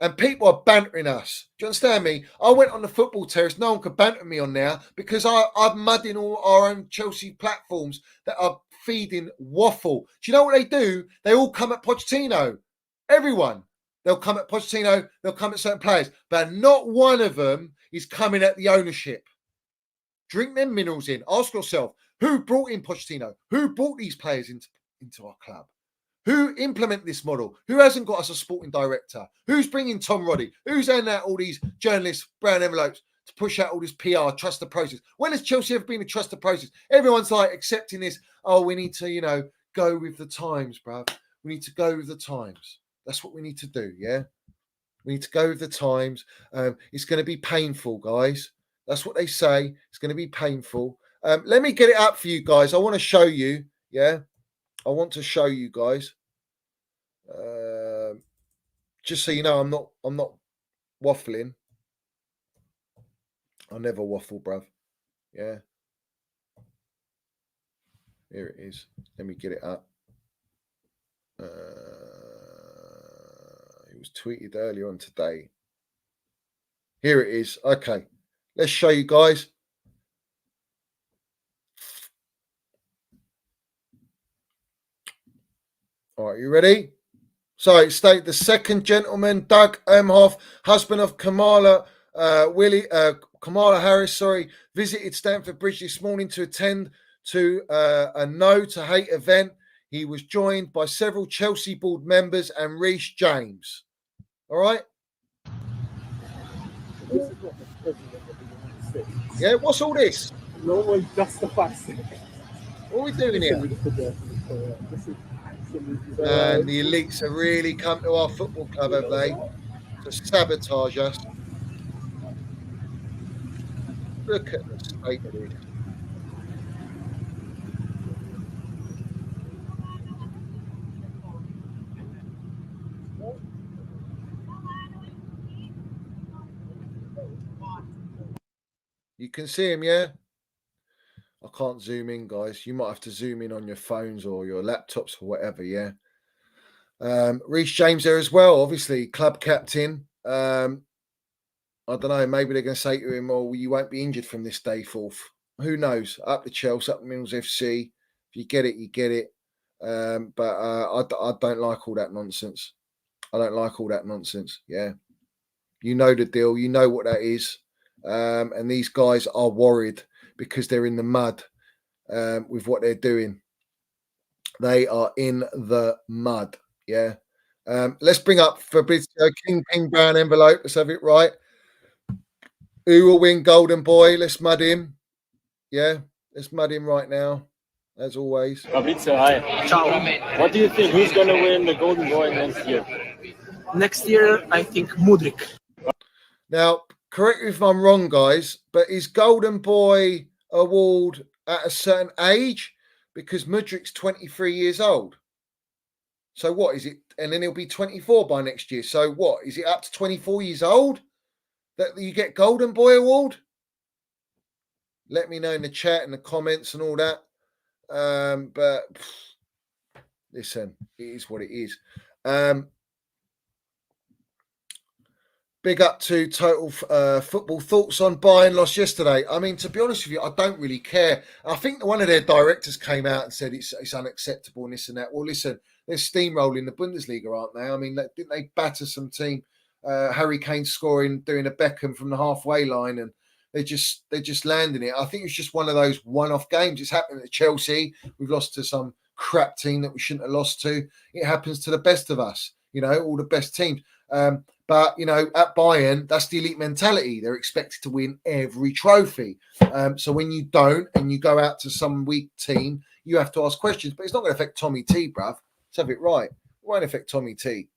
And people are bantering us. Do you understand me? I went on the football terrace. No one could banter me on there because I'm mudding all our own Chelsea platforms that are feeding waffle. Do you know what they do? They all come at Pochettino. Everyone. They'll come at Pochettino. They'll come at certain players. But not one of them is coming at the ownership. Drink them minerals in. Ask yourself, who brought in Pochettino? Who brought these players into our club? Who implement this model? Who hasn't got us a sporting director? Who's bringing Tom Roddy? Who's handing out all these journalists, brown envelopes to push out all this PR, trust the process? When has Chelsea ever been a trust the process? Everyone's like accepting this. Oh, we need to, go with the times, bruv. We need to go with the times. That's what we need to do, yeah? We need to go with the times. It's going to be painful, guys. That's what they say. It's going to be painful. Let me get it up for you guys. I want to show you, yeah? I want to show you guys, just so you know, I'm not waffling. I never waffle, bruv. Yeah. Here it is. Let me get it up. It was tweeted earlier on today. Here it is. Okay. Let's show you guys. All right, you ready? So it stated the second gentleman, Doug Emhoff, husband of Kamala Harris, visited Stamford Bridge this morning to attend to a No to Hate event. He was joined by several Chelsea board members and Reece James. All right? This is not the president of the United States. Yeah, what's all this? No one justifies it. What are we doing here? This is absolutely And the elites have really come to our football club, have they? To sabotage us. Look at the state of this. You can see him, yeah? I can't zoom in, guys. You might have to zoom in on your phones or your laptops or whatever, yeah? Reece James there as well, obviously, club captain. I don't know, maybe they're going to say to him, oh, you won't be injured from this day forth. Who knows? Up the Chelsea, up the Mills FC. If you get it, you get it. But I don't like all that nonsense. I don't like all that nonsense, yeah? You know the deal. You know what that is. And these guys are worried because they're in the mud with what they're doing. They are in the mud. Yeah. Let's bring up Fabrizio Kingpin Brown envelope. Let's have it right. Who will win Golden Boy? Let's mud him. Yeah. Let's mud him right now, as always. Fabrizio, hi. Ciao. What do you think? Who's going to win the Golden Boy next year? Next year, I think Mudryk. Now, correct me if I'm wrong, guys, but is Golden Boy award at a certain age? Because Mudryk's 23 years old. So what is it? And then he'll be 24 by next year. So what? Is it up to 24 years old that you get Golden Boy award? Let me know in the chat and the comments and all that. But listen, it is what it is. Big up to Total Football. Thoughts on Bayern loss yesterday? I mean, to be honest with you, I don't really care. I think one of their directors came out and said it's unacceptable and this and that. Well, listen, they're steamrolling the Bundesliga, aren't they? I mean, didn't they batter some team? Harry Kane scoring, doing a Beckham from the halfway line, and they're just landing it. I think it's just one of those one-off games. It's happening at Chelsea. We've lost to some crap team that we shouldn't have lost to. It happens to the best of us, all the best teams. But, at Bayern, that's the elite mentality. They're expected to win every trophy. So when you don't and you go out to some weak team, you have to ask questions. But it's not going to affect Tommy T, bruv. Let's have it right. It won't affect Tommy T.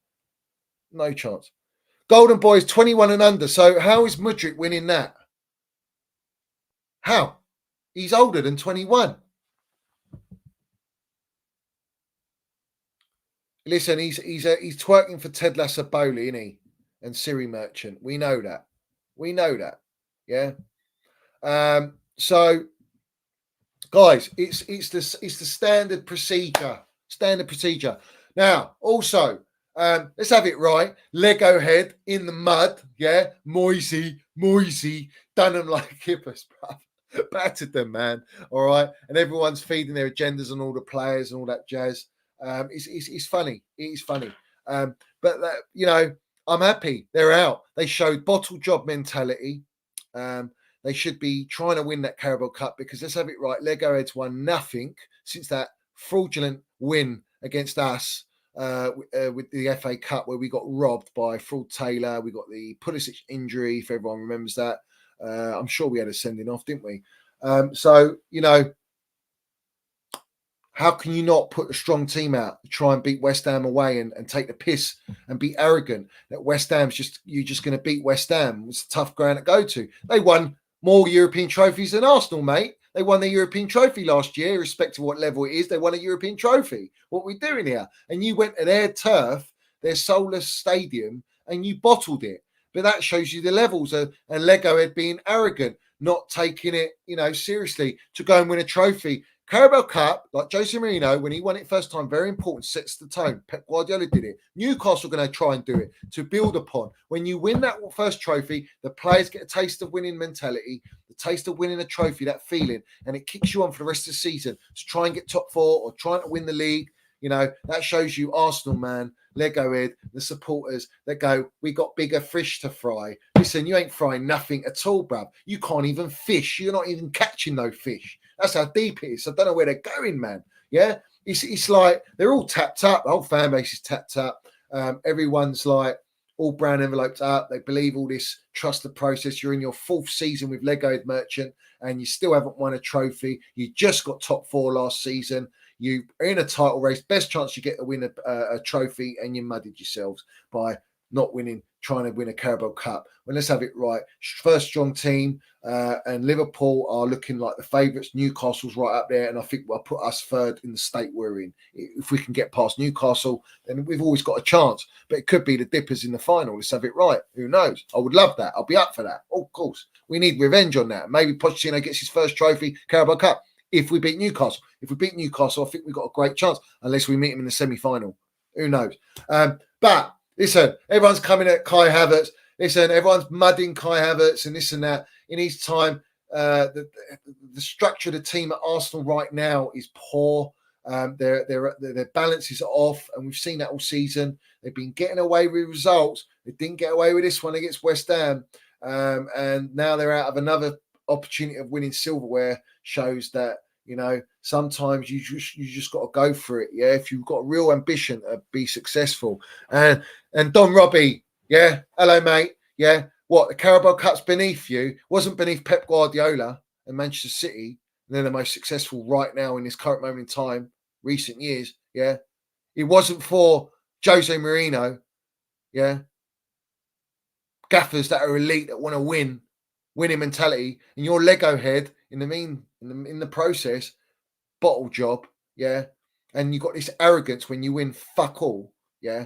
No chance. Golden Boy is 21 and under. So how is Mudryk winning that? How? He's older than 21. Listen, he's twerking for Ted Lasso Bowley, isn't he? And Siri Merchant. We know that. Yeah. So, guys, it's the standard procedure. Now, also, let's have it right. Legohead in the mud. Yeah. Moisey, done them like kippers, bruv. Battered them, man. All right. And everyone's feeding their agendas on all the players and all that jazz. It's funny. It is funny. But I'm happy they're out. They showed bottle job mentality. They should be trying to win that Carabao Cup because let's have it right. Legohead's won nothing since that fraudulent win against us with the FA Cup where we got robbed by Fraud Taylor. We got the Pulisic injury, if everyone remembers that. I'm sure we had a sending off, didn't we? How can you not put a strong team out to try and beat West Ham away and take the piss and be arrogant that West Ham's you're just going to beat West Ham? It's a tough ground to go to. They won more European trophies than Arsenal, mate. They won the European trophy last year, irrespective of what level it is. They won a European trophy. What are we doing here? And you went to their turf, their soulless stadium, and you bottled it. But that shows you the levels and Legohead being arrogant, not taking it, seriously to go and win a trophy. Carabao Cup, like Jose Mourinho, when he won it first time, very important, sets the tone. Pep Guardiola did it. Newcastle are going to try and do it to build upon. When you win that first trophy, the players get a taste of winning mentality, the taste of winning a trophy, that feeling, and it kicks you on for the rest of the season to try and get top four or trying to win the league. That shows you Arsenal, man, Legohead, the supporters that go, we got bigger fish to fry. Listen, you ain't frying nothing at all, bruv. You can't even fish. You're not even catching no fish. That's how deep it is. I don't know where they're going, man. Yeah, it's like they're all tapped up. The whole fan base is tapped up. Everyone's like all brown envelopes up. They believe all this, trust the process. You're in your fourth season with Legohead Merchant and you still haven't won a trophy. You just got top four last season. You are in a title race. Best chance you get to win a trophy and you mudded yourselves by not winning, trying to win a Carabao Cup. Well, let's have it right. First strong team, and Liverpool are looking like the favourites. Newcastle's right up there, and I think we'll put us third in the state we're in. If we can get past Newcastle, then we've always got a chance. But it could be the Dippers in the final. Let's have it right. Who knows? I would love that. I'll be up for that. Oh, of course. We need revenge on that. Maybe Pochettino gets his first trophy, Carabao Cup. If we beat Newcastle. If we beat Newcastle, I think we've got a great chance, unless we meet him in the semi-final. Who knows? But listen, everyone's coming at Kai Havertz. Listen, everyone's mudding Kai Havertz and this and that. In his time, the structure of the team at Arsenal right now is poor. Their balance is off, and we've seen that all season. They've been getting away with results. They didn't get away with this one against West Ham, and now they're out of another opportunity of winning silverware. Shows that You know, sometimes you just got to go for it. Yeah, if you've got real ambition to be successful. And Don Robbie, yeah, hello mate, yeah. What, the Carabao Cup's beneath you? Wasn't beneath Pep Guardiola and Manchester City, and they're the most successful right now in this current moment in time, recent years. Yeah, it wasn't for Jose Mourinho. Yeah, gaffers that are elite that want to win, winning mentality, and your Lego head in the process, bottle job, yeah, and you've got this arrogance when you win fuck all, yeah.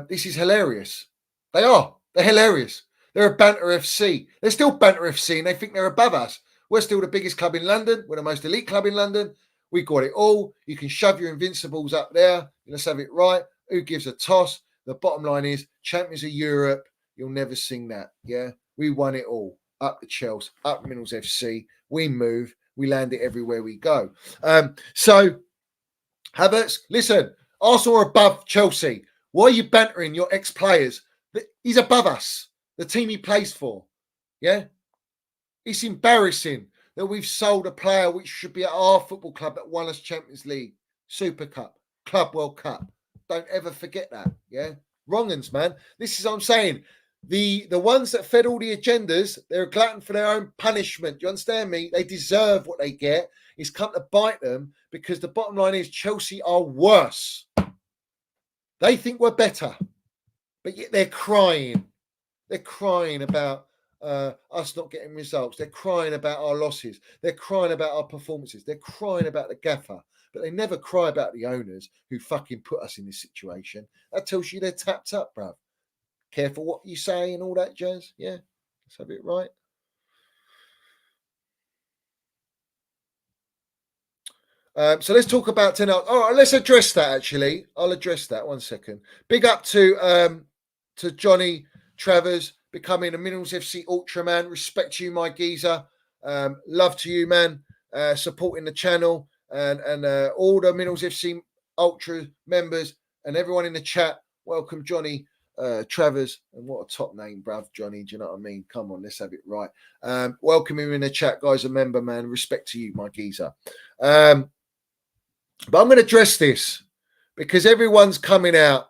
This is hilarious. They're hilarious. They're a banter FC. They're still banter FC, and they think they're above us. We're still the biggest club in London. We're the most elite club in London. We got it all. You can shove your invincibles up there. Let's have it right. Who gives a toss? The bottom line is champions of Europe. You'll never sing that. Yeah, we won it all. Up the Chels, up Minerals FC. We move. We land it everywhere we go. So, Havertz, listen, Arsenal are above Chelsea. Why are you bantering your ex-players? He's above us, the team he plays for. Yeah? It's embarrassing that we've sold a player which should be at our football club that won us Champions League, Super Cup, Club World Cup. Don't ever forget that. Yeah? Wrong-uns, man. This is what I'm saying. The ones that fed all the agendas, they're a glutton for their own punishment. Do you understand me? They deserve what they get. It's come to bite them because the bottom line is Chelsea are worse. They think we're better, but yet they're crying. They're crying about us not getting results. They're crying about our losses. They're crying about our performances. They're crying about the gaffer, but they never cry about the owners who fucking put us in this situation. That tells you they're tapped up, bruv. Careful what you say and all that jazz. Yeah, let's have it right. So let's talk about tonight. All right, let's address that. Actually, I'll address that. 1 second. Big up to Johnny Travers becoming a Minerals FC Ultraman. Respect to you, my geezer. Love to you, man. Supporting the channel and all the Minerals FC Ultra members and everyone in the chat. Welcome, Johnny Travers. And what a top name, bruv, Johnny. Do you know what I mean? Come on, let's have it right. Welcome him in the chat, guys. A member, man. Respect to you, my geezer. But I'm going to address this because everyone's coming out.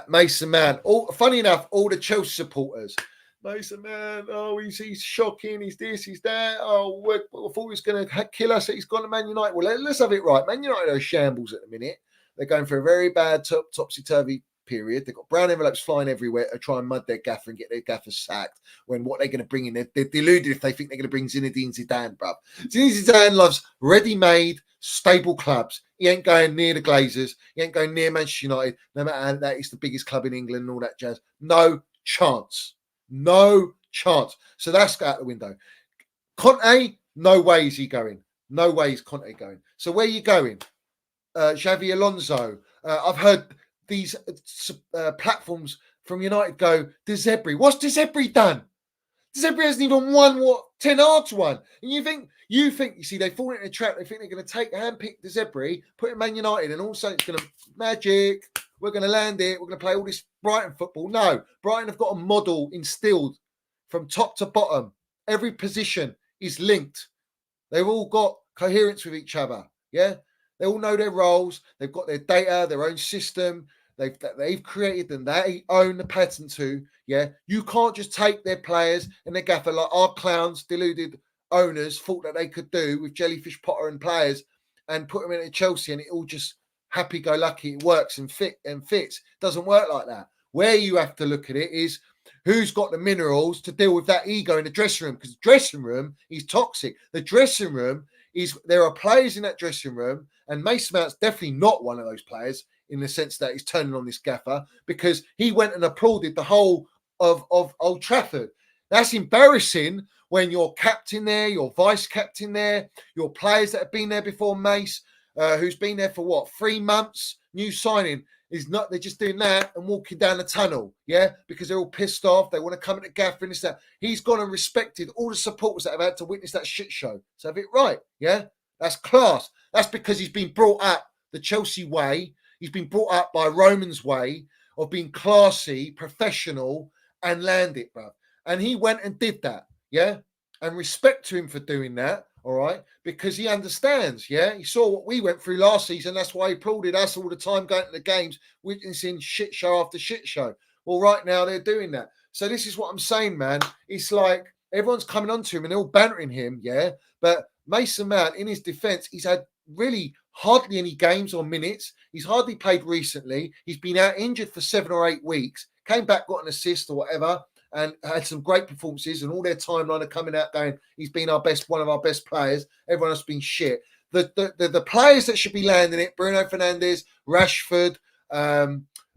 Mason Man. Funny enough, all the Chelsea supporters. Mason Man, oh, he's shocking. He's this, he's that. Oh, I thought he was going to kill us. He's gone to Man United. Well, let's have it right. Man United are shambles at the minute. They're going for a very bad topsy-turvy period. They've got brown envelopes flying everywhere to try and mud their gaffer and get their gaffer sacked. When what they're going to bring in, they're deluded if they think they're going to bring Zinedine Zidane, bruv. Zinedine Zidane loves ready-made, stable clubs. He ain't going near the Glazers. He ain't going near Manchester United, no matter how that is the biggest club in England and all that jazz. No chance. No chance. So that's out the window. Conte, no way is he going. No way is Conte going. So where are you going? Xavi Alonso. I've heard these platforms from United go, Desailly. What's Desailly done? Desailly hasn't even won what Ten Hag's won. And you think, you see, they fall into a trap. They think they're going to take handpick Desailly, put him Man United, and also it's going to magic. We're going to land it. We're going to play all this Brighton football. No, Brighton have got a model instilled from top to bottom. Every position is linked. They've all got coherence with each other. Yeah, they all know their roles. They've got their data, their own system. They've created and they own the patent to. Yeah, you can't just take their players and their gaffer like our clowns, deluded owners thought that they could do with Jellyfish Potter and players and put them into Chelsea and it all just happy-go-lucky. It works and fits. Doesn't work like that. Where you have to look at it is who's got the minerals to deal with that ego in the dressing room, because the dressing room is toxic. The dressing room is, there are players in that dressing room, and Mason Mount's definitely not one of those players in the sense that he's turning on this gaffer because he went and applauded the whole of Old Trafford. That's embarrassing when your captain there, your vice captain there, your players that have been there before Mace, who's been there for what, 3 months, new signing, is not, they're just doing that and walking down the tunnel, yeah, because they're all pissed off. They want to come at the gaffer and this, that. He's gone and respected all the supporters that have had to witness that shit show. So have it right, yeah? That's class. That's because he's been brought up the Chelsea way. He's been brought up by Roman's way of being classy, professional, and land it, bruv. And he went and did that, yeah? And respect to him for doing that. all right, because he understands, yeah? He saw what we went through last season. That's why he applauded us all the time going to the games, witnessing shit show after shit show. Well, right now they're doing that. So this is what I'm saying, man. It's like everyone's coming on to him and they're all bantering him, yeah? But Mason Mount, in his defence, he's had really hardly any games or minutes. He's hardly played recently. He's been out injured for 7 or 8 weeks, came back, got an assist or whatever, and had some great performances, and all their timeline are coming out going, he's been one of our best players. Everyone else has been shit. The players that should be landing it, Bruno Fernandes, Rashford,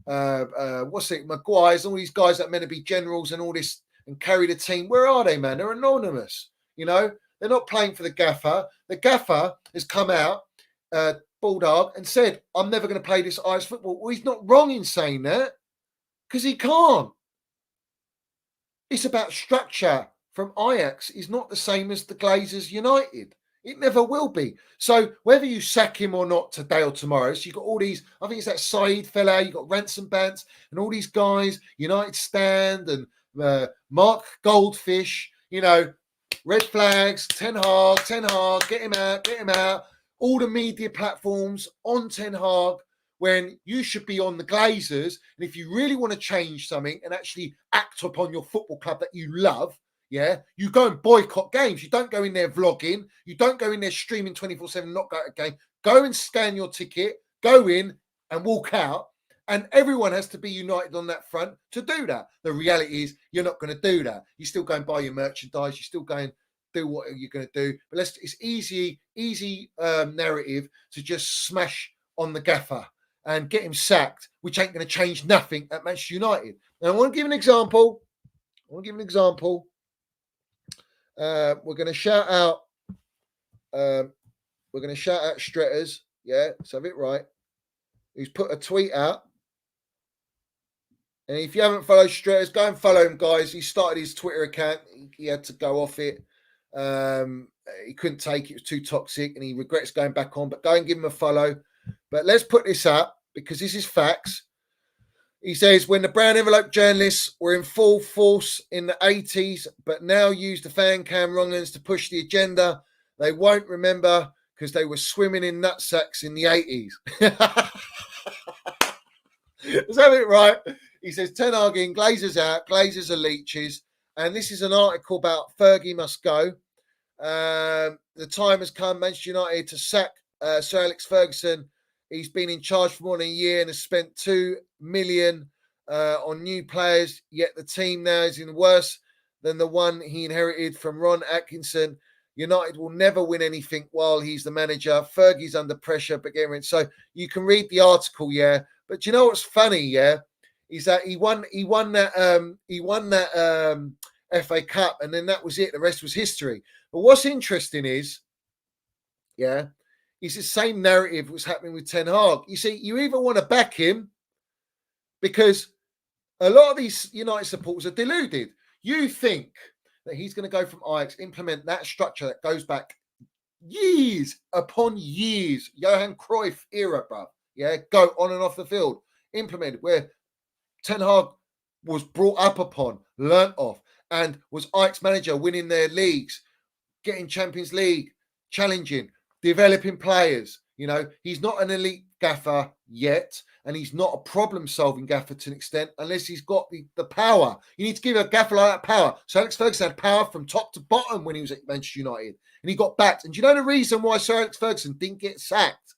Maguire's, all these guys that are meant to be generals and all this and carry the team. Where are they, man? They're anonymous. You know, they're not playing for the gaffer. The gaffer has come out, Bulldog, and said, I'm never going to play this Irish football. Well, he's not wrong in saying that because he can't. It's about structure from Ajax is not the same as the Glazers United. It never will be. So whether you sack him or not today or tomorrow, so you've got all these, I think it's that Saeed fella, you've got Ransom Bants and all these guys, United Stand and Mark Goldfish, red flags, Ten Hag, get him out. All the media platforms on Ten Hag, when you should be on the Glazers. And if you really want to change something and actually act upon your football club that you love, yeah, you go and boycott games. You don't go in there vlogging. You don't go in there streaming 24/7, not go to a game. Go and scan your ticket, go in and walk out. And everyone has to be united on that front to do that. The reality is you're not going to do that. You still go and buy your merchandise. You still go and do what you're going to do. But it's easy narrative to just smash on the gaffer and get him sacked, which ain't going to change nothing at Manchester United. And I want to give an example. We're going to shout out. We're going to shout out Stretters. Yeah, let's have it right. Who's put a tweet out. And if you haven't followed Stretters, go and follow him, guys. He started his Twitter account. He had to go off it. He couldn't take it. It was too toxic, and he regrets going back on. But go and give him a follow. But let's put this up because this is facts. He says, when the brown envelope journalists were in full force in the 80s, but now use the fan cam wrong-uns to push the agenda, they won't remember because they were swimming in nutsacks in the 80s. Let's have it right. He says, Ten Hag in, Glazers out, Glazers are leeches. And this is an article about Fergie must go. The time has come, Manchester United, to sack Sir Alex Ferguson. He's been in charge for more than a year and has spent $2 million on new players, yet the team now is in worse than the one he inherited from Ron Atkinson. United will never win anything while he's the manager. Fergie's under pressure, but getting rid. So you can read the article, yeah. But you know what's funny, yeah, is that he won that FA Cup, and then that was it. The rest was history. But what's interesting is, yeah, it's the same narrative was happening with Ten Hag. You see, you either want to back him because a lot of these United supporters are deluded. You think that he's going to go from Ajax, implement that structure that goes back years upon years, Johan Cruyff era, bruv. Yeah, go on and off the field, implemented where Ten Hag was brought up upon, learnt off, and was Ajax manager, winning their leagues, getting Champions League, challenging, developing players. He's not an elite gaffer yet, and he's not a problem-solving gaffer to an extent unless he's got the power. You need to give a gaffer like that power. So Alex Ferguson had power from top to bottom when he was at Manchester United, and he got backed. And do you know the reason why Sir Alex Ferguson didn't get sacked?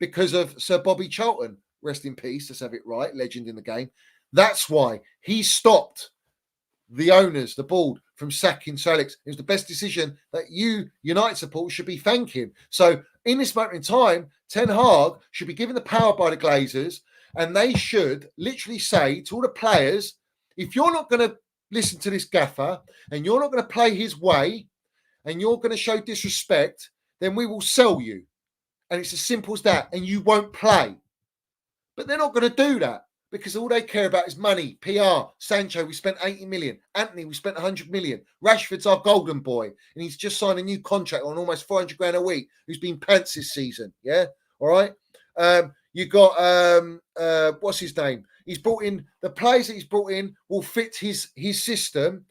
Because of Sir Bobby Charlton. Rest in peace. Let's have it right. Legend in the game. That's why he stopped the owners, the board, from sacking Sir Alex. It was the best decision that you, United supporters, should be thanking. So in this moment in time, Ten Hag should be given the power by the Glazers, and they should literally say to all the players, if you're not going to listen to this gaffer and you're not going to play his way and you're going to show disrespect, then we will sell you. And it's as simple as that. And you won't play. But they're not going to do that because all they care about is money, PR. Sancho, we spent 80 million. Anthony, we spent 100 million. Rashford's our golden boy. And he's just signed a new contract on almost 400 grand a week, who's been pants this season. Yeah? All right? You got, what's his name? He's brought in, the players that he's brought in will fit his system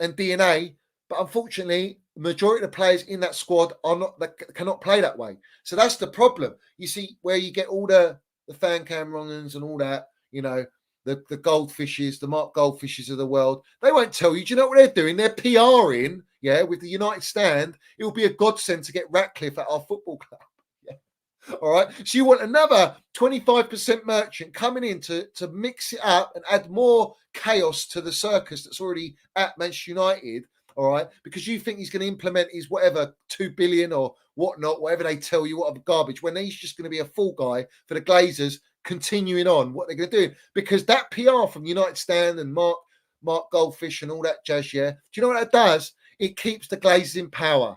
and DNA. But unfortunately, the majority of the players in that squad are not that cannot play that way. So that's the problem. You see, where you get all the fan Camerons and all that, you know, the goldfishes, the Mark Goldfishes of the world, they won't tell you. Do you know what they're doing? They're PRing, yeah, with the United Stand. It will be a godsend to get Ratcliffe at our football club. Yeah. All right. So you want another 25% merchant coming in to mix it up and add more chaos to the circus that's already at Manchester United. All right, because you think he's going to implement his whatever 2 billion or whatnot, whatever they tell you, whatever garbage, when he's just going to be a fall guy for the Glazers continuing on what they're going to do. Because that PR from United Stand and Mark Goldfish and all that jazz, yeah, do you know what that does? It keeps the Glazers in power.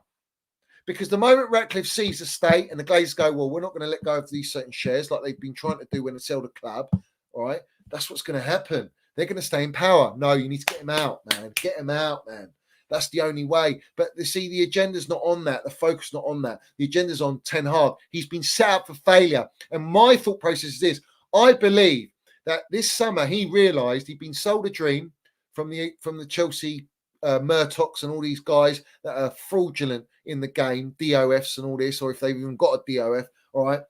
Because the moment Ratcliffe sees the state and the Glazers go, well, we're not going to let go of these certain shares like they've been trying to do when they sell the club, all right, that's what's going to happen. They're going to stay in power. No, you need to get him out, man. Get him out, man. That's the only way. But you see, the agenda's not on that. The focus not on that. The agenda's on Ten Hag. He's been set up for failure. And my thought process is this. I believe that this summer he realised he'd been sold a dream from the Chelsea Murtochs and all these guys that are fraudulent in the game, DOFs and all this, or if they've even got a DOF, all right,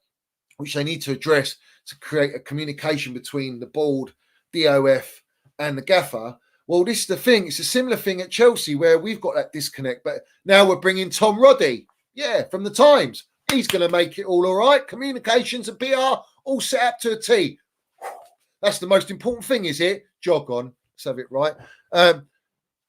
which they need to address to create a communication between the board, DOF, and the gaffer. Well, this is the thing. It's a similar thing at Chelsea where we've got that disconnect. But now we're bringing Tom Roddy, from the Times. He's going to make it all right. Communications and PR all set up to a T. That's the most important thing, is it? Jog on. Let's have it right.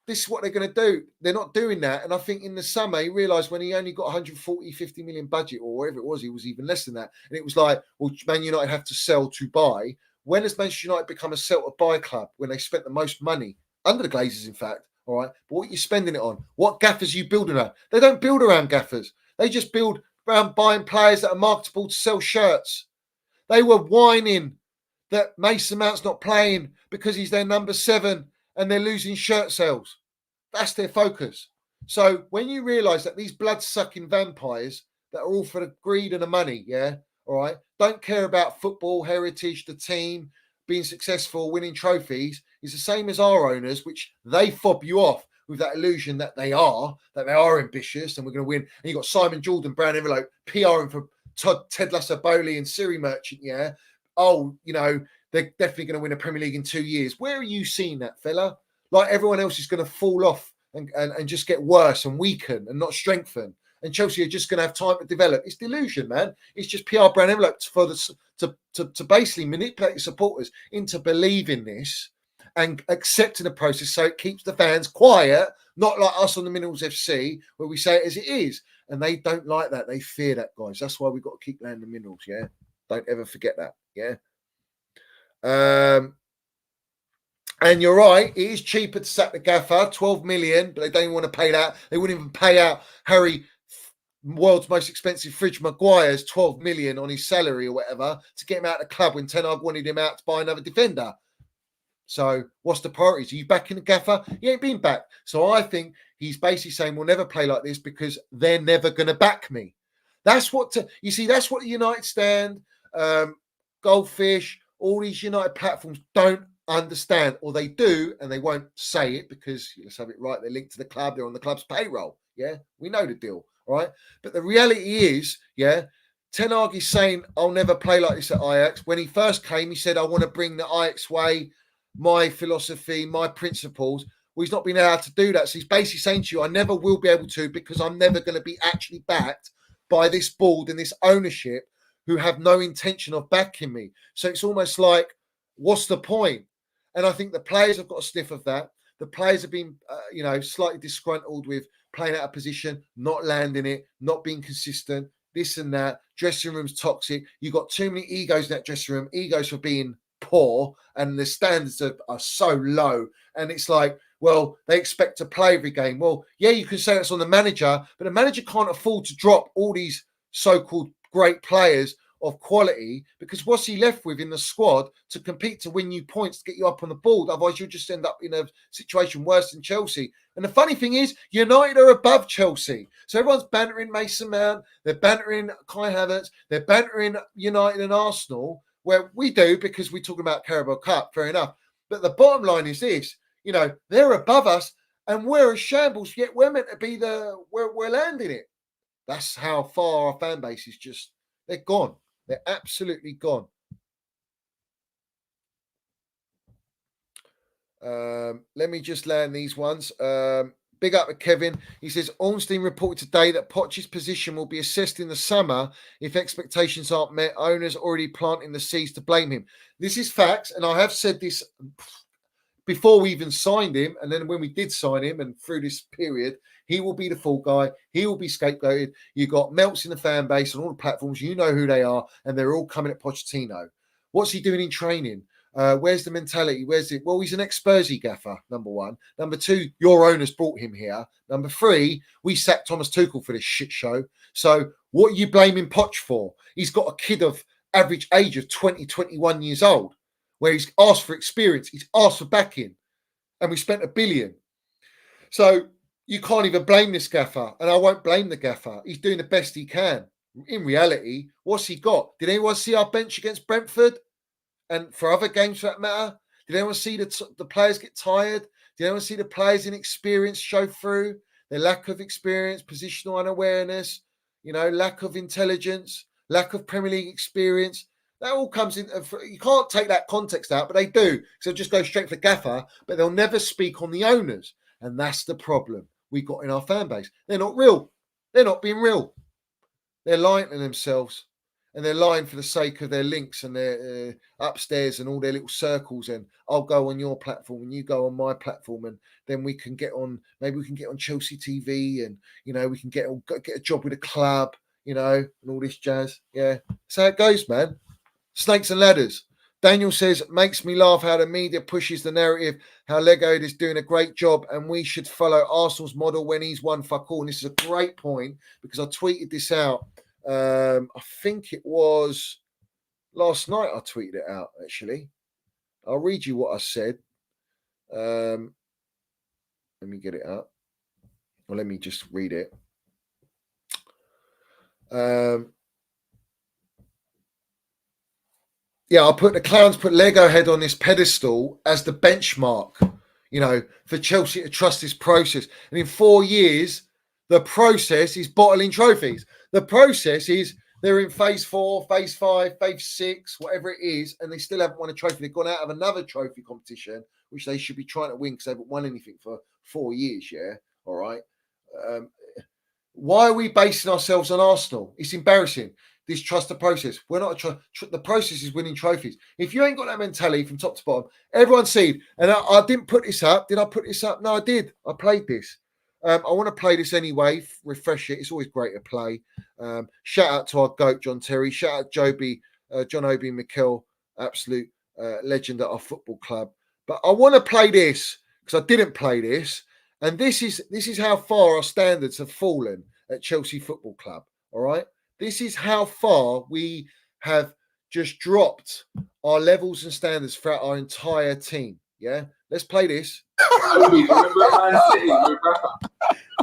This is what they're going to do. They're not doing that. And I think in the summer, he realised when he only got 140, 50 million budget or whatever it was even less than that. And it was like, well, Man United have to sell to buy. When has Manchester United become a sell to buy club when they spent the most money? Under the Glazers, in fact, all right? But what are you spending it on? What gaffers are you building around? They don't build around gaffers. They just build around buying players that are marketable to sell shirts. They were whining that Mason Mount's not playing because he's their number 7 and they're losing shirt sales. That's their focus. So when you realise that these blood-sucking vampires that are all for the greed and the money, all right, don't care about football, heritage, the team, being successful, winning trophies, is the same as our owners, which they fob you off with that illusion that they are ambitious and we're going to win. And you've got Simon Jordan, Brown Envelope, PRing for Todd, Ted Lasso Bowley and Siri Merchant, Oh, they're definitely going to win a Premier League in 2 years. Where are you seeing that, fella? Like everyone else is going to fall off and just get worse and weaken and not strengthen. And Chelsea are just going to have time to develop. It's delusion, man. It's just PR Brown Envelope for to basically manipulate the supporters into believing this and accepting the process so it keeps the fans quiet, not like us on the Minerals FC where we say it as it is. And they don't like that. They fear that, guys. That's why we've got to keep landing the Minerals, Don't ever forget that, And you're right, it is cheaper to sack the gaffer, 12 million, but they don't even want to pay that. They wouldn't even pay out Harry, world's most expensive fridge, Maguire's 12 million on his salary or whatever to get him out of the club when Ten Hag wanted him out to buy another defender. So what's the priorities? Are you backing the gaffer? He ain't been backed. So I think he's basically saying we'll never play like this because they're never going to back me. That's what that's what the United Stand, Goldfish, all these United platforms don't understand, or they do and they won't say it because, let's have it right, they're linked to the club, they're on the club's payroll. We know the deal, all right? But the reality is, Ten Hag is saying I'll never play like this at Ajax. When he first came, he said I want to bring the Ajax way, my philosophy, my principles. Well, he's not been able to do that. So he's basically saying to you, I never will be able to because I'm never going to be actually backed by this board and this ownership who have no intention of backing me. So it's almost like, what's the point? And I think the players have got a sniff of that. The players have been, slightly disgruntled with playing out of position, not landing it, not being consistent, this and that. Dressing room's toxic. You've got too many egos in that dressing room, egos for being poor, and the standards are so low. And it's like, well, they expect to play every game. Well, you can say that's on the manager, but the manager can't afford to drop all these so-called great players of quality, because what's he left with in the squad to compete to win you points to get you up on the board? Otherwise, you'll just end up in a situation worse than Chelsea. And the funny thing is, United are above Chelsea. So everyone's bantering Mason Mount, they're bantering Kai Havertz, they're bantering United and Arsenal, where we do because we're talking about Carabao Cup, fair enough. But the bottom line is this, they're above us and we're a shambles, yet we're meant to be we're landing it. That's how far our fan base is just, they're gone. They're absolutely gone. Let me just land these ones. Big up to Kevin. He says, Ornstein reported today that Poch's position will be assessed in the summer if expectations aren't met. Owners already planting the seeds to blame him. This is facts, and I have said this before we even signed him, and then when we did sign him and through this period, he will be the fall guy. He will be scapegoated. You've got melts in the fan base on all the platforms. You know who they are, and they're all coming at Pochettino. What's he doing in training? Where's the mentality? Where's it? Well, he's an ex-Spursy gaffer, number one. Number two, your owners brought him here. Number three, we sacked Thomas Tuchel for this shit show. So what are you blaming Poch for? He's got a kid of average age of 20, 21 years old, where he's asked for experience. He's asked for backing. And we spent $1 billion. So you can't even blame this gaffer. And I won't blame the gaffer. He's doing the best he can. In reality, what's he got? Did anyone see our bench against Brentford? And for other games, for that matter, did anyone see the players get tired? Did anyone see the players' inexperience show through? Their lack of experience, positional unawareness, lack of intelligence, lack of Premier League experience. That all comes in. You can't take that context out, but they do. So just go straight for gaffer, but they'll never speak on the owners. And that's the problem we got in our fan base. They're not real. They're not being real. They're lying to themselves. And they're lying for the sake of their links and their upstairs and all their little circles. And I'll go on your platform and you go on my platform. And then we can get on, maybe we can get on Chelsea TV and, we can get a job with a club, and all this jazz. Yeah. That's how it goes, man. Snakes and ladders. Daniel says, makes me laugh how the media pushes the narrative, how Legohead is doing a great job and we should follow Arsenal's model when he's won fuck all. And this is a great point because I tweeted this out. I think it was last night I tweeted it out, actually. I'll read you what I said. Let me get it up. Well, let me just read it. I'll put the clowns put Legohead on this pedestal as the benchmark, for Chelsea to trust this process. And in 4 years, the process is bottling trophies. The process is they're in phase 4, phase 5, phase 6, whatever it is, and they still haven't won a trophy. They've gone out of another trophy competition, which they should be trying to win because they haven't won anything for 4 years, yeah? All right. Why are we basing ourselves on Arsenal? It's embarrassing. This trust the process. We're not the process is winning trophies. If you ain't got that mentality from top to bottom, everyone's seen. And I didn't put this up. Did I put this up? No, I did. I played this. I want to play this anyway, refresh it. It's always great to play. Shout out to our GOAT, John Terry. Shout out John Obi Mikel, absolute legend at our football club. But I want to play this because I didn't play this. And this is how far our standards have fallen at Chelsea Football Club. All right. This is how far we have just dropped our levels and standards throughout our entire team. Yeah. Let's play this. Remember Man City with Rafa?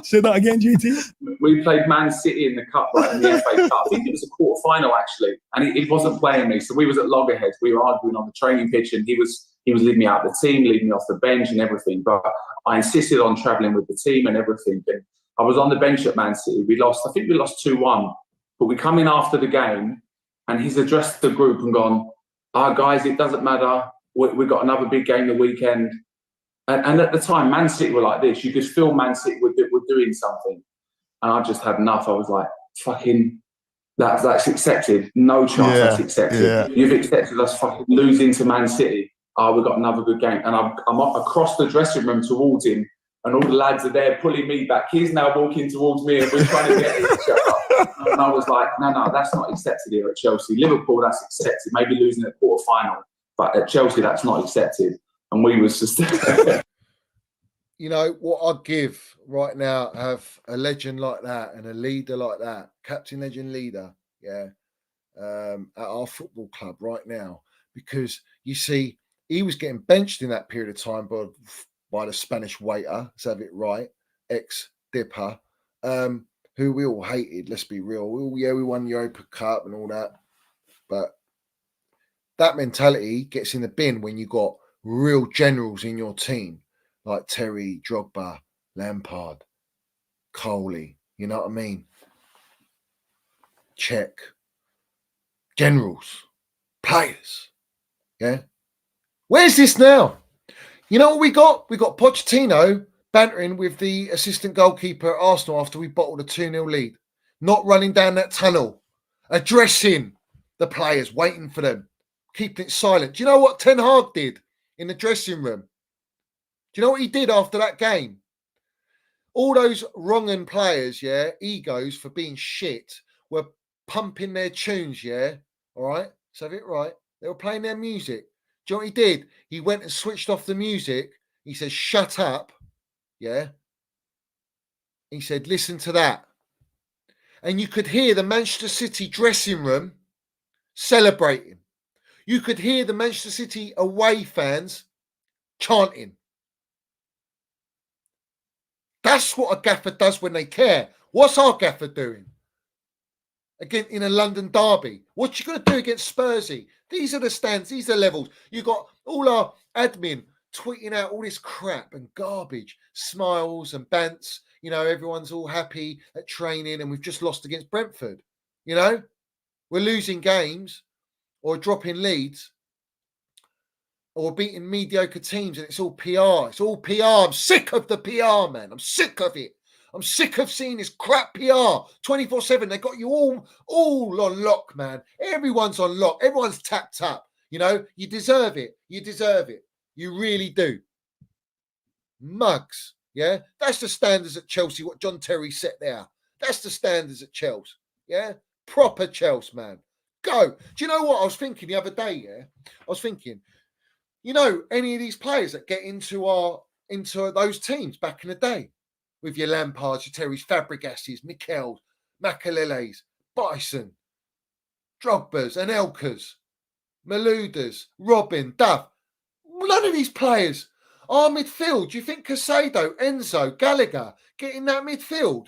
Say that again, GT. We played Man City in the cup, right, in the FA Cup. I think it was a quarter final actually, and he wasn't playing me. So we was at Loggerhead. We were arguing on the training pitch, and he was leaving me out of the team, leaving me off the bench and everything. But I insisted on travelling with the team and everything. And I was on the bench at Man City. I think we lost 2-1. But we come in after the game, and he's addressed the group and gone, guys, it doesn't matter. We've got another big game the weekend. And at the time, Man City were like this. You could feel Man City were doing something. And I just had enough. I was like, fucking, that's accepted. No chance that's accepted. Yeah. You've accepted us fucking losing to Man City. We've got another good game. And I'm up across the dressing room towards him. And all the lads are there pulling me back. He's now walking towards me and we're trying to get each other. And I was like, no, that's not accepted here at Chelsea. Liverpool, that's accepted. Maybe losing at quarter final. But at Chelsea, that's not accepted. And we was just... what I'd give right now, have a legend like that and a leader like that, captain, legend, leader, at our football club right now. Because, you see, he was getting benched in that period of time by the Spanish waiter, let's have it right, ex-Dipper, who we all hated, let's be real. We won the Europa Cup and all that. But that mentality gets in the bin when you got real generals in your team, like Terry, Drogba, Lampard, Coley, you know what I mean? Check. Generals, players. Yeah. Where's this now? You know what we got? We got Pochettino bantering with the assistant goalkeeper at Arsenal after we bottled a 2-0 lead. Not running down that tunnel, addressing the players, waiting for them, keeping it silent. Do you know what Ten Hag did in the dressing room? Do you know what he did after that game? All those wrong-un players, yeah, egos for being shit, were pumping their tunes, yeah, all right? So have it right. They were playing their music. Do you know what he did? He went and switched off the music. He said, shut up, yeah? He said, listen to that. And you could hear the Manchester City dressing room celebrating. You could hear the Manchester City away fans chanting. That's what a gaffer does when they care. What's our gaffer doing? Again, in a London derby. What you going to do against Spursy? These are the stands. These are levels. You got all our admin tweeting out all this crap and garbage, smiles and bants. You know, everyone's all happy at training and we've just lost against Brentford. You know, we're losing games or dropping leads or beating mediocre teams and it's all PR. It's all PR. I'm sick of the PR, man. I'm sick of it. I'm sick of seeing this crap PR 24/7. They got you all on lock, man. Everyone's on lock. Everyone's tapped up. You know, you deserve it. You deserve it. You really do. Mugs. Yeah, that's the standards at Chelsea, what John Terry set there. That's the standards at Chelsea. Yeah, proper Chelsea, man. Go. Do you know what I was thinking the other day? Yeah, I was thinking, you know, any of these players that get into those teams back in the day, with your Lampards, your Terrys, Fabregases, Michels, Makalele's, Bison, Drogbas, Anelkas, Maloudas, Robin, Duff. None of these players are midfield. Do you think Casado, Enzo, Gallagher get in that midfield?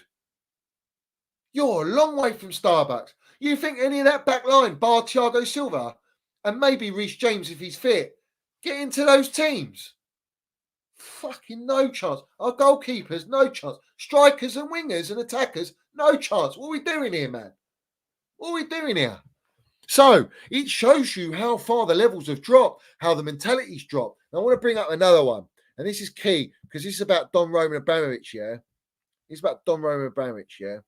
You're a long way from Starbucks. You think any of that back line, bar Thiago Silva, and maybe Reece James if he's fit, get into those teams? Fucking no chance. Our goalkeepers, no chance. Strikers and wingers and attackers, no chance. What are we doing here, man? What are we doing here? So it shows you how far the levels have dropped, how the mentality's dropped. And I want to bring up another one, and this is key because this is about Don Roman Abramovich, yeah? It's about Don Roman Abramovich, yeah?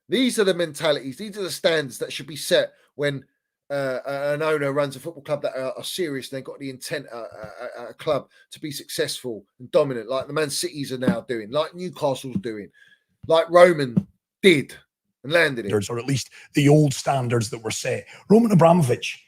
These are the mentalities, these are the standards that should be set when an owner runs a football club that are serious and they've got the intent a club to be successful and dominant, like the Man Cities are now doing, like Newcastle's doing, like Roman did and landed it. Or at least the old standards that were set. Roman Abramovich,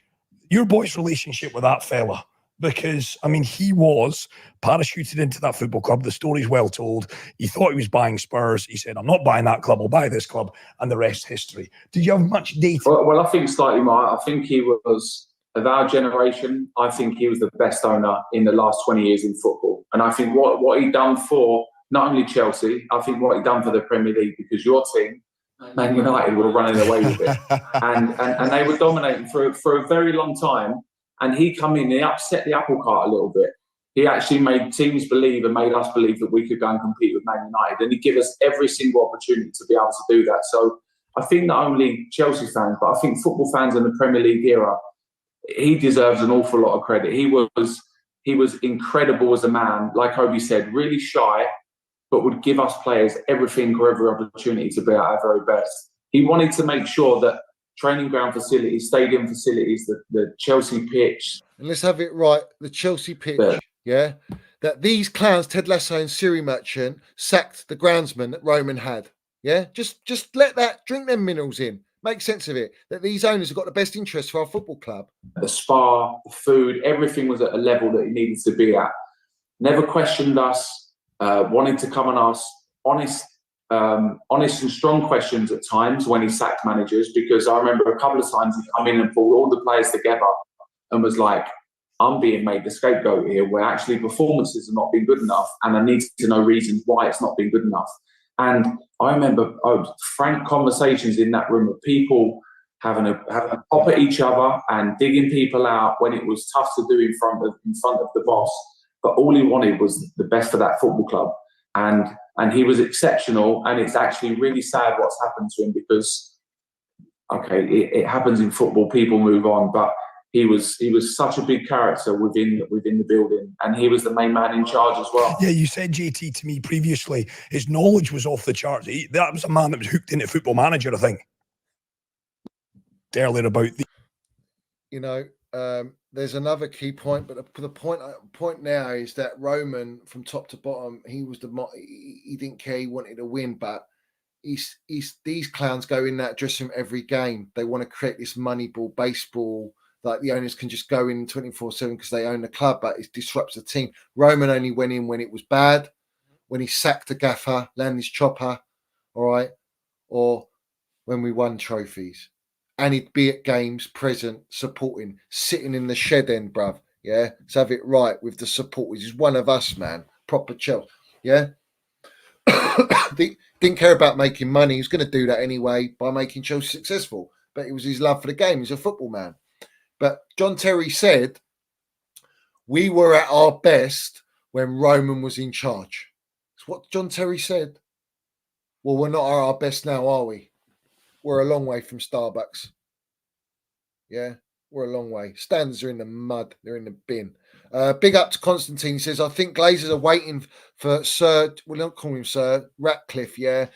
your boy's relationship with that fella, because, I mean, he was parachuted into that football club. The story's well told. He thought he was buying Spurs. He said, I'm not buying that club. I'll buy this club. And the rest history. Did you have much data? Well, I think slightly more. I think he was, of our generation, I think he was the best owner in the last 20 years in football. And I think what he done for not only Chelsea, I think what he done for the Premier League, because your team, Man United, were running away with it. and they were dominating for a very long time. And he come in, he upset the apple cart a little bit. He actually made teams believe and made us believe that we could go and compete with Man United. And he gave us every single opportunity to be able to do that. So I think not only Chelsea fans, but I think football fans in the Premier League era, he deserves an awful lot of credit. He was incredible as a man, like Obi said, really shy, but would give us players everything or every opportunity to be at our very best. He wanted to make sure that training ground facilities, stadium facilities, the Chelsea pitch. And let's have it right, the Chelsea pitch, yeah? That these clowns, Ted Lasso and Siri Merchant, sacked the groundsman that Roman had, yeah? Just let that, drink them minerals in. Make sense of it. That these owners have got the best interest for our football club. The spa, the food, everything was at a level that it needed to be at. Never questioned us, wanted to come and ask honest and strong questions at times when he sacked managers, because I remember a couple of times he come in and pulled all the players together and was like, I'm being made the scapegoat here, where actually performances have not been good enough and I need to know reasons why it's not been good enough. And I remember frank conversations in that room of people having a pop at each other and digging people out when it was tough to do in front of the boss. but all he wanted was the best for that football club. And he was exceptional. And it's actually really sad what's happened to him because, okay, it happens in football. People move on, but he was such a big character within the building, and he was the main man in charge as well. Yeah, you said, JT, to me previously, his knowledge was off the charts. That was a man that was hooked into Football Manager, I think. Earlier about the... You know, there's another key point, but the point now is that Roman, from top to bottom, he didn't care. He wanted to win, but he's these clowns go in that dressing room every game. They want to create this money ball, baseball. Like the owners can just go in 24/7 because they own the club, but it disrupts the team. Roman only went in when it was bad, when he sacked the gaffer, landed his chopper, all right, or when we won trophies. And he'd be at games, present, supporting, sitting in the shed end, bruv. Yeah, let's have it right with the supporters. He's one of us, man. Proper Chels. Yeah. Didn't care about making money. He was going to do that anyway by making Chelsea successful. But it was his love for the game. He's a football man. But John Terry said, we were at our best when Roman was in charge. That's what John Terry said. Well, we're not at our best now, are we? We're a long way from Starbucks. Yeah, we're a long way. Standards are in the mud. They're in the bin. Big up to Constantine. He says, I think Glazers are waiting for Sir, we'll not call him Sir, Ratcliffe, yeah,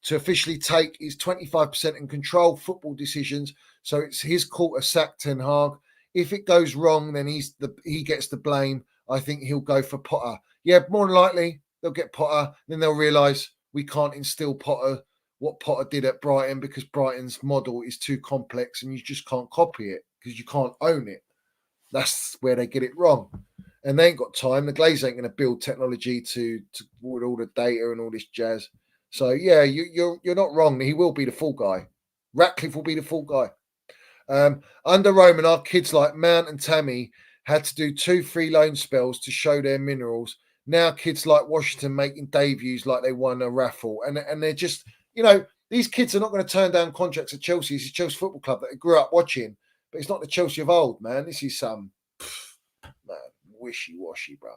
to officially take his 25% and control football decisions. So it's his call to sack Ten Hag. If it goes wrong, then he gets the blame. I think he'll go for Potter. Yeah, more than likely they'll get Potter. Then they'll realise we can't instill what Potter did at Brighton because Brighton's model is too complex and you just can't copy it because you can't own it. That's where they get it wrong. And they ain't got time. The Glazers ain't going to build technology to with all the data and all this jazz. So, yeah, you're not wrong. He will be the full guy. Ratcliffe will be the full guy. Under Roman, our kids like Mount and Tammy had to do 2-3 loan spells to show their minerals. Now kids like Washington making debuts like they won a raffle. And they're just, you know, these kids are not going to turn down contracts at Chelsea. It's a Chelsea Football Club that they grew up watching. But it's not the Chelsea of old, man. This is some wishy-washy, bro.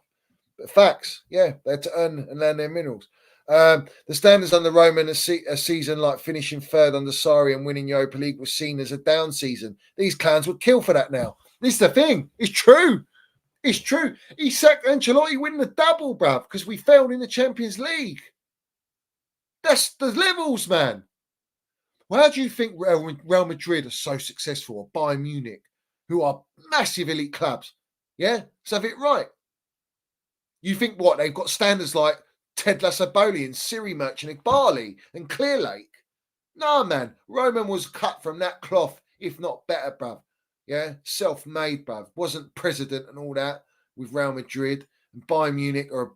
But facts, yeah, they had to earn and learn their minerals. The standards under Roman, a season like finishing third under Sarri and winning Europa League was seen as a down season. These clowns would kill for that now. This is the thing. It's true. It's true. He sacked Ancelotti winning the double, bruv, because we failed in the Champions League. That's the levels, man. Well, how do you think Real Madrid are so successful, or Bayern Munich, who are massive elite clubs? Yeah? Let's have it right. You think what? They've got standards like Ted Lasso and Siri Merchant, Barley and Clear Lake. No, man. Roman was cut from that cloth, if not better, bruv. Yeah? Self-made, bruv. Wasn't president and all that with Real Madrid. And Bayern Munich are a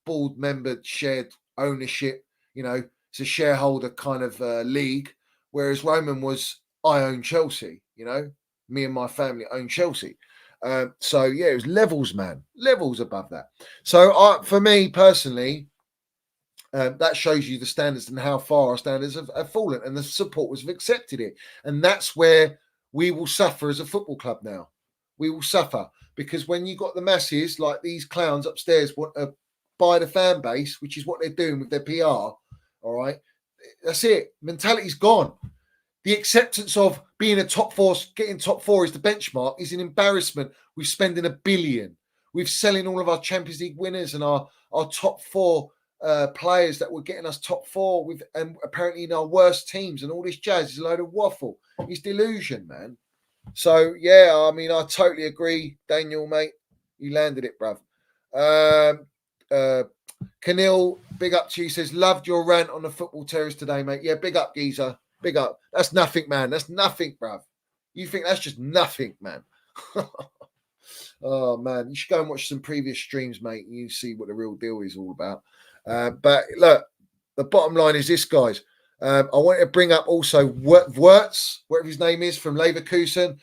board member shared ownership. You know, it's a shareholder kind of league. Whereas Roman was, I own Chelsea, you know, me and my family own Chelsea. So, yeah, it was levels, man, levels above that. So, for me personally, that shows you the standards and how far our standards have fallen, and the supporters have accepted it. And that's where we will suffer as a football club now. We will suffer because when you got the masses like these clowns upstairs want to buy the fan base, which is what they're doing with their PR, all right, that's it. Mentality's gone. The acceptance of being a top four, getting top four is the benchmark, is an embarrassment. We're spending $1 billion. We're selling all of our Champions League winners and our top four players that were getting us top four with, and apparently in our worst teams, and all this jazz is a load of waffle. It's delusion, man. So, yeah, I mean, I totally agree, Daniel, mate. You landed it, bruv. Canil, big up to you, says, loved your rant on the football terrace today, mate. Yeah, big up, geezer. Big up. That's nothing, man. That's nothing, bruv. You think that's just nothing, man. Oh, man. You should go and watch some previous streams, mate, and you see what the real deal is all about. But look, the bottom line is this, guys. I want to bring up also Wirtz, whatever his name is, from Leverkusen.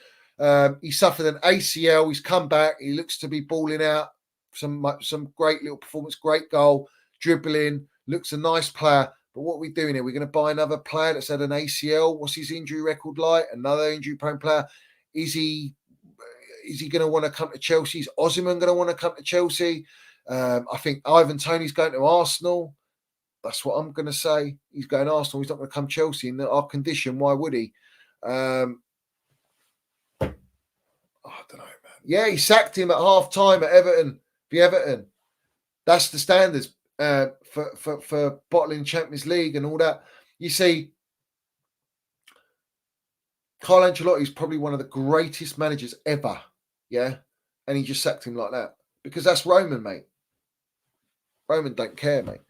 He suffered an ACL. He's come back. He looks to be balling out. Some great little performance, great goal, dribbling, looks a nice player. But what are we doing here? We're going to buy another player that's had an ACL. What's his injury record like? Another injury-prone player. Is he Is he going to want to come to Chelsea? Is Osimhen going to want to come to Chelsea? I think Ivan Toney's going to Arsenal. That's what I'm going to say. He's going to Arsenal. He's not going to come Chelsea in our condition. Why would he? I don't know, man. Yeah, he sacked him at half time at Everton. The Everton. That's the standards for bottling Champions League and all that. You see, Carlo Ancelotti is probably one of the greatest managers ever. Yeah. And he just sacked him like that. Because that's Roman, mate. Roman don't care, mate.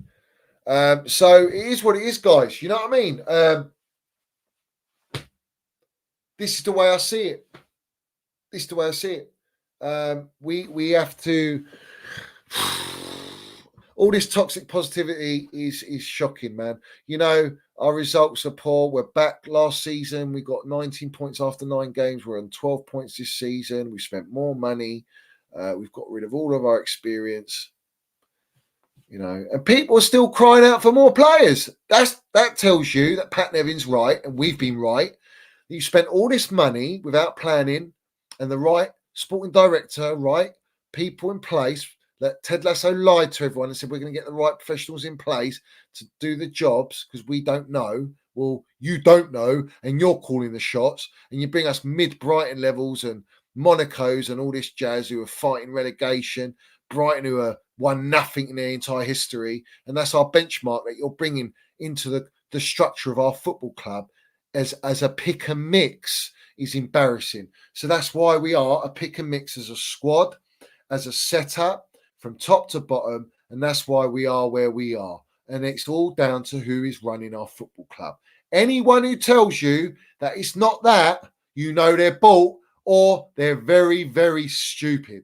So it is what it is, guys. You know what I mean? This is the way I see it. This is the way I see it. We have to. All this toxic positivity is shocking, man. You know, our results are poor. We're back last season. We got 19 points after 9 games. We're on 12 points this season. We spent more money. We've got rid of all of our experience. You know, and people are still crying out for more players. That tells you that Pat Nevin's right, and we've been right. You spent all this money without planning, and the right sporting director, right people in place. That Ted Lasso lied to everyone and said we're going to get the right professionals in place to do the jobs because we don't know. Well, you don't know, and you're calling the shots, and you bring us mid-Brighton levels and Monaco's and all this jazz who are fighting relegation, Brighton who are won nothing in their entire history, and that's our benchmark that you're bringing into the structure of our football club as a pick and mix is embarrassing. So that's why we are a pick and mix as a squad, as a setup, from top to bottom, and that's why we are where we are. And it's all down to who is running our football club. Anyone who tells you that it's not that, you know they're bought or they're very, very stupid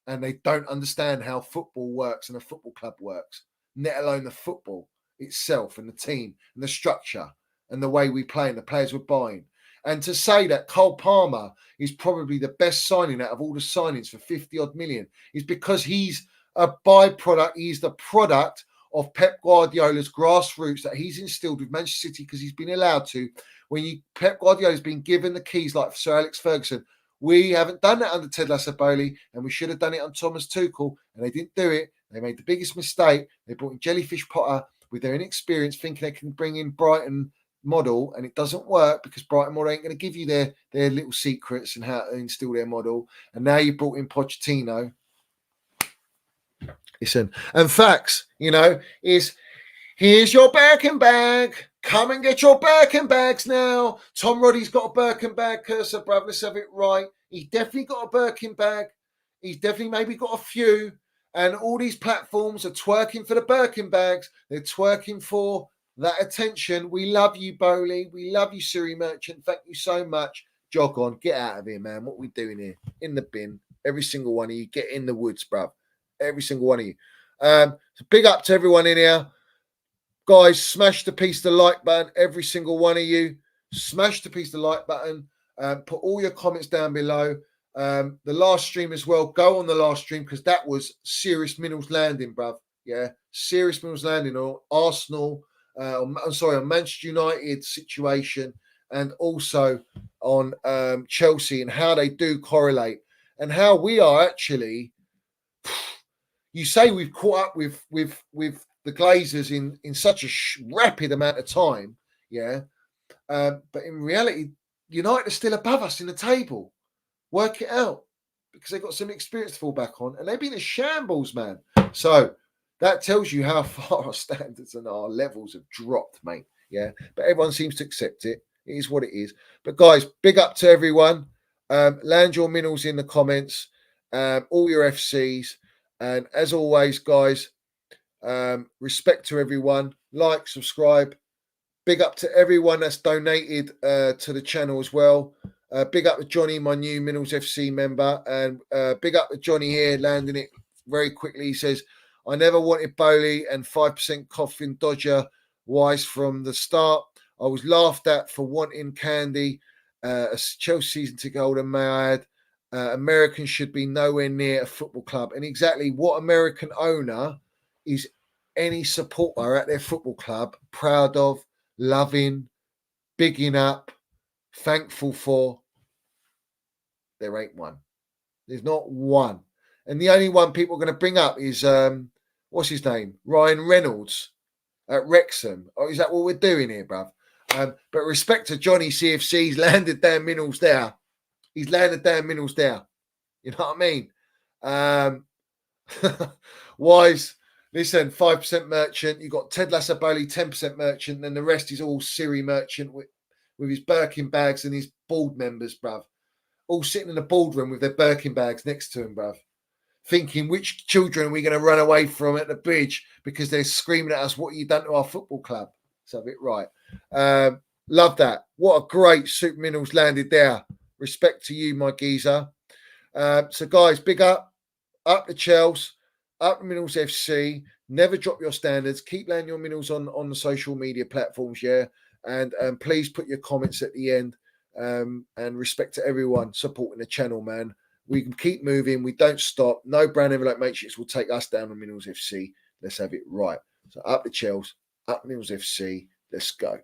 and they don't understand how football works and a football club works, let alone the football itself and the team and the structure and the way we play and the players we're buying. And to say that Cole Palmer is probably the best signing out of all the signings for 50 odd million is because he's a byproduct. He's the product of Pep Guardiola's grassroots that he's instilled with Manchester City because he's been allowed to. Pep Guardiola's been given the keys like Sir Alex Ferguson. We haven't done that under Ted Lasso Bowley, and we should have done it on Thomas Tuchel, and they didn't do it. They made the biggest mistake. They brought in Jellyfish Potter with their inexperience, thinking they can bring in Brighton model, and it doesn't work because Brighton model ain't going to give you their little secrets and how to instill their model. And now you brought in Pochettino. Listen, and facts, you know, is here's your Birkin bag. Come and get your Birkin bags now. Tom Roddy's got a Birkin bag, cursor, bruv. Let's have it right. He's definitely got a Birkin bag. He's definitely maybe got a few. And all these platforms are twerking for the Birkin bags. They're twerking for that attention. We love you, Bowley. We love you, Siri Merchant. Thank you so much. Jog on. Get out of here, man. What are we doing here? In the bin. Every single one of you. Get in the woods, bruv. Every single one of you. So big up to everyone in here. Guys, smash the piece the like button. Every single one of you. Smash the piece the like button. Put all your comments down below. The last stream as well. Go on the last stream because that was serious Minerals Landing, bruv. Yeah. Serious Minerals Landing or Arsenal. On Manchester United situation and also on Chelsea and how they do correlate and how we are actually. You say we've caught up with the Glazers in such a rapid amount of time, yeah. But in reality, United are still above us in the table. Work it out because they've got some experience to fall back on, and they've been a shambles, man. So that tells you how far our standards and our levels have dropped, mate. Yeah, but everyone seems to accept it. It is what it is. But guys, big up to everyone. Land your minerals in the comments. All your FCs. And as always, guys, respect to everyone. Like, subscribe. Big up to everyone that's donated to the channel as well. Big up to Johnny, my new Minerals FC member. And big up to Johnny here, landing it very quickly. He says, I never wanted Bowley and 5% coffin Dodger wise from the start. I was laughed at for wanting Candy. A Chelsea season ticket holder, may I add. Americans should be nowhere near a football club. And exactly what American owner is any supporter at their football club proud of, loving, bigging up, thankful for? There ain't one. There's not one. And the only one people are going to bring up is, what's his name? Ryan Reynolds at Wrexham. Oh, is that what we're doing here, bruv? But respect to Johnny CFC, he's landed Dan Minnells there. He's landed Dan Minnells there. You know what I mean? Wise, listen, 5% merchant. You've got Ted Lasso-Bowley, 10% merchant. Then the rest is all Siri merchant with his Birkin bags and his board members, bruv. All sitting in the boardroom with their Birkin bags next to him, bruv. Thinking which children are we going to run away from at the bridge because they're screaming at us, what have you done to our football club? So a bit right. Love that. What a great Super Minnells landed there. Respect to you, my geezer. So guys, big up the Chels, up the Minnells FC. Never drop your standards. Keep landing your Minnells on the social media platforms, yeah. And please put your comments at the end. And respect to everyone supporting the channel, man. We can keep moving. We don't stop. No brand envelope matrix will take us down on Minnells FC. Let's have it right. So up the Chels, up Minnells FC. Let's go.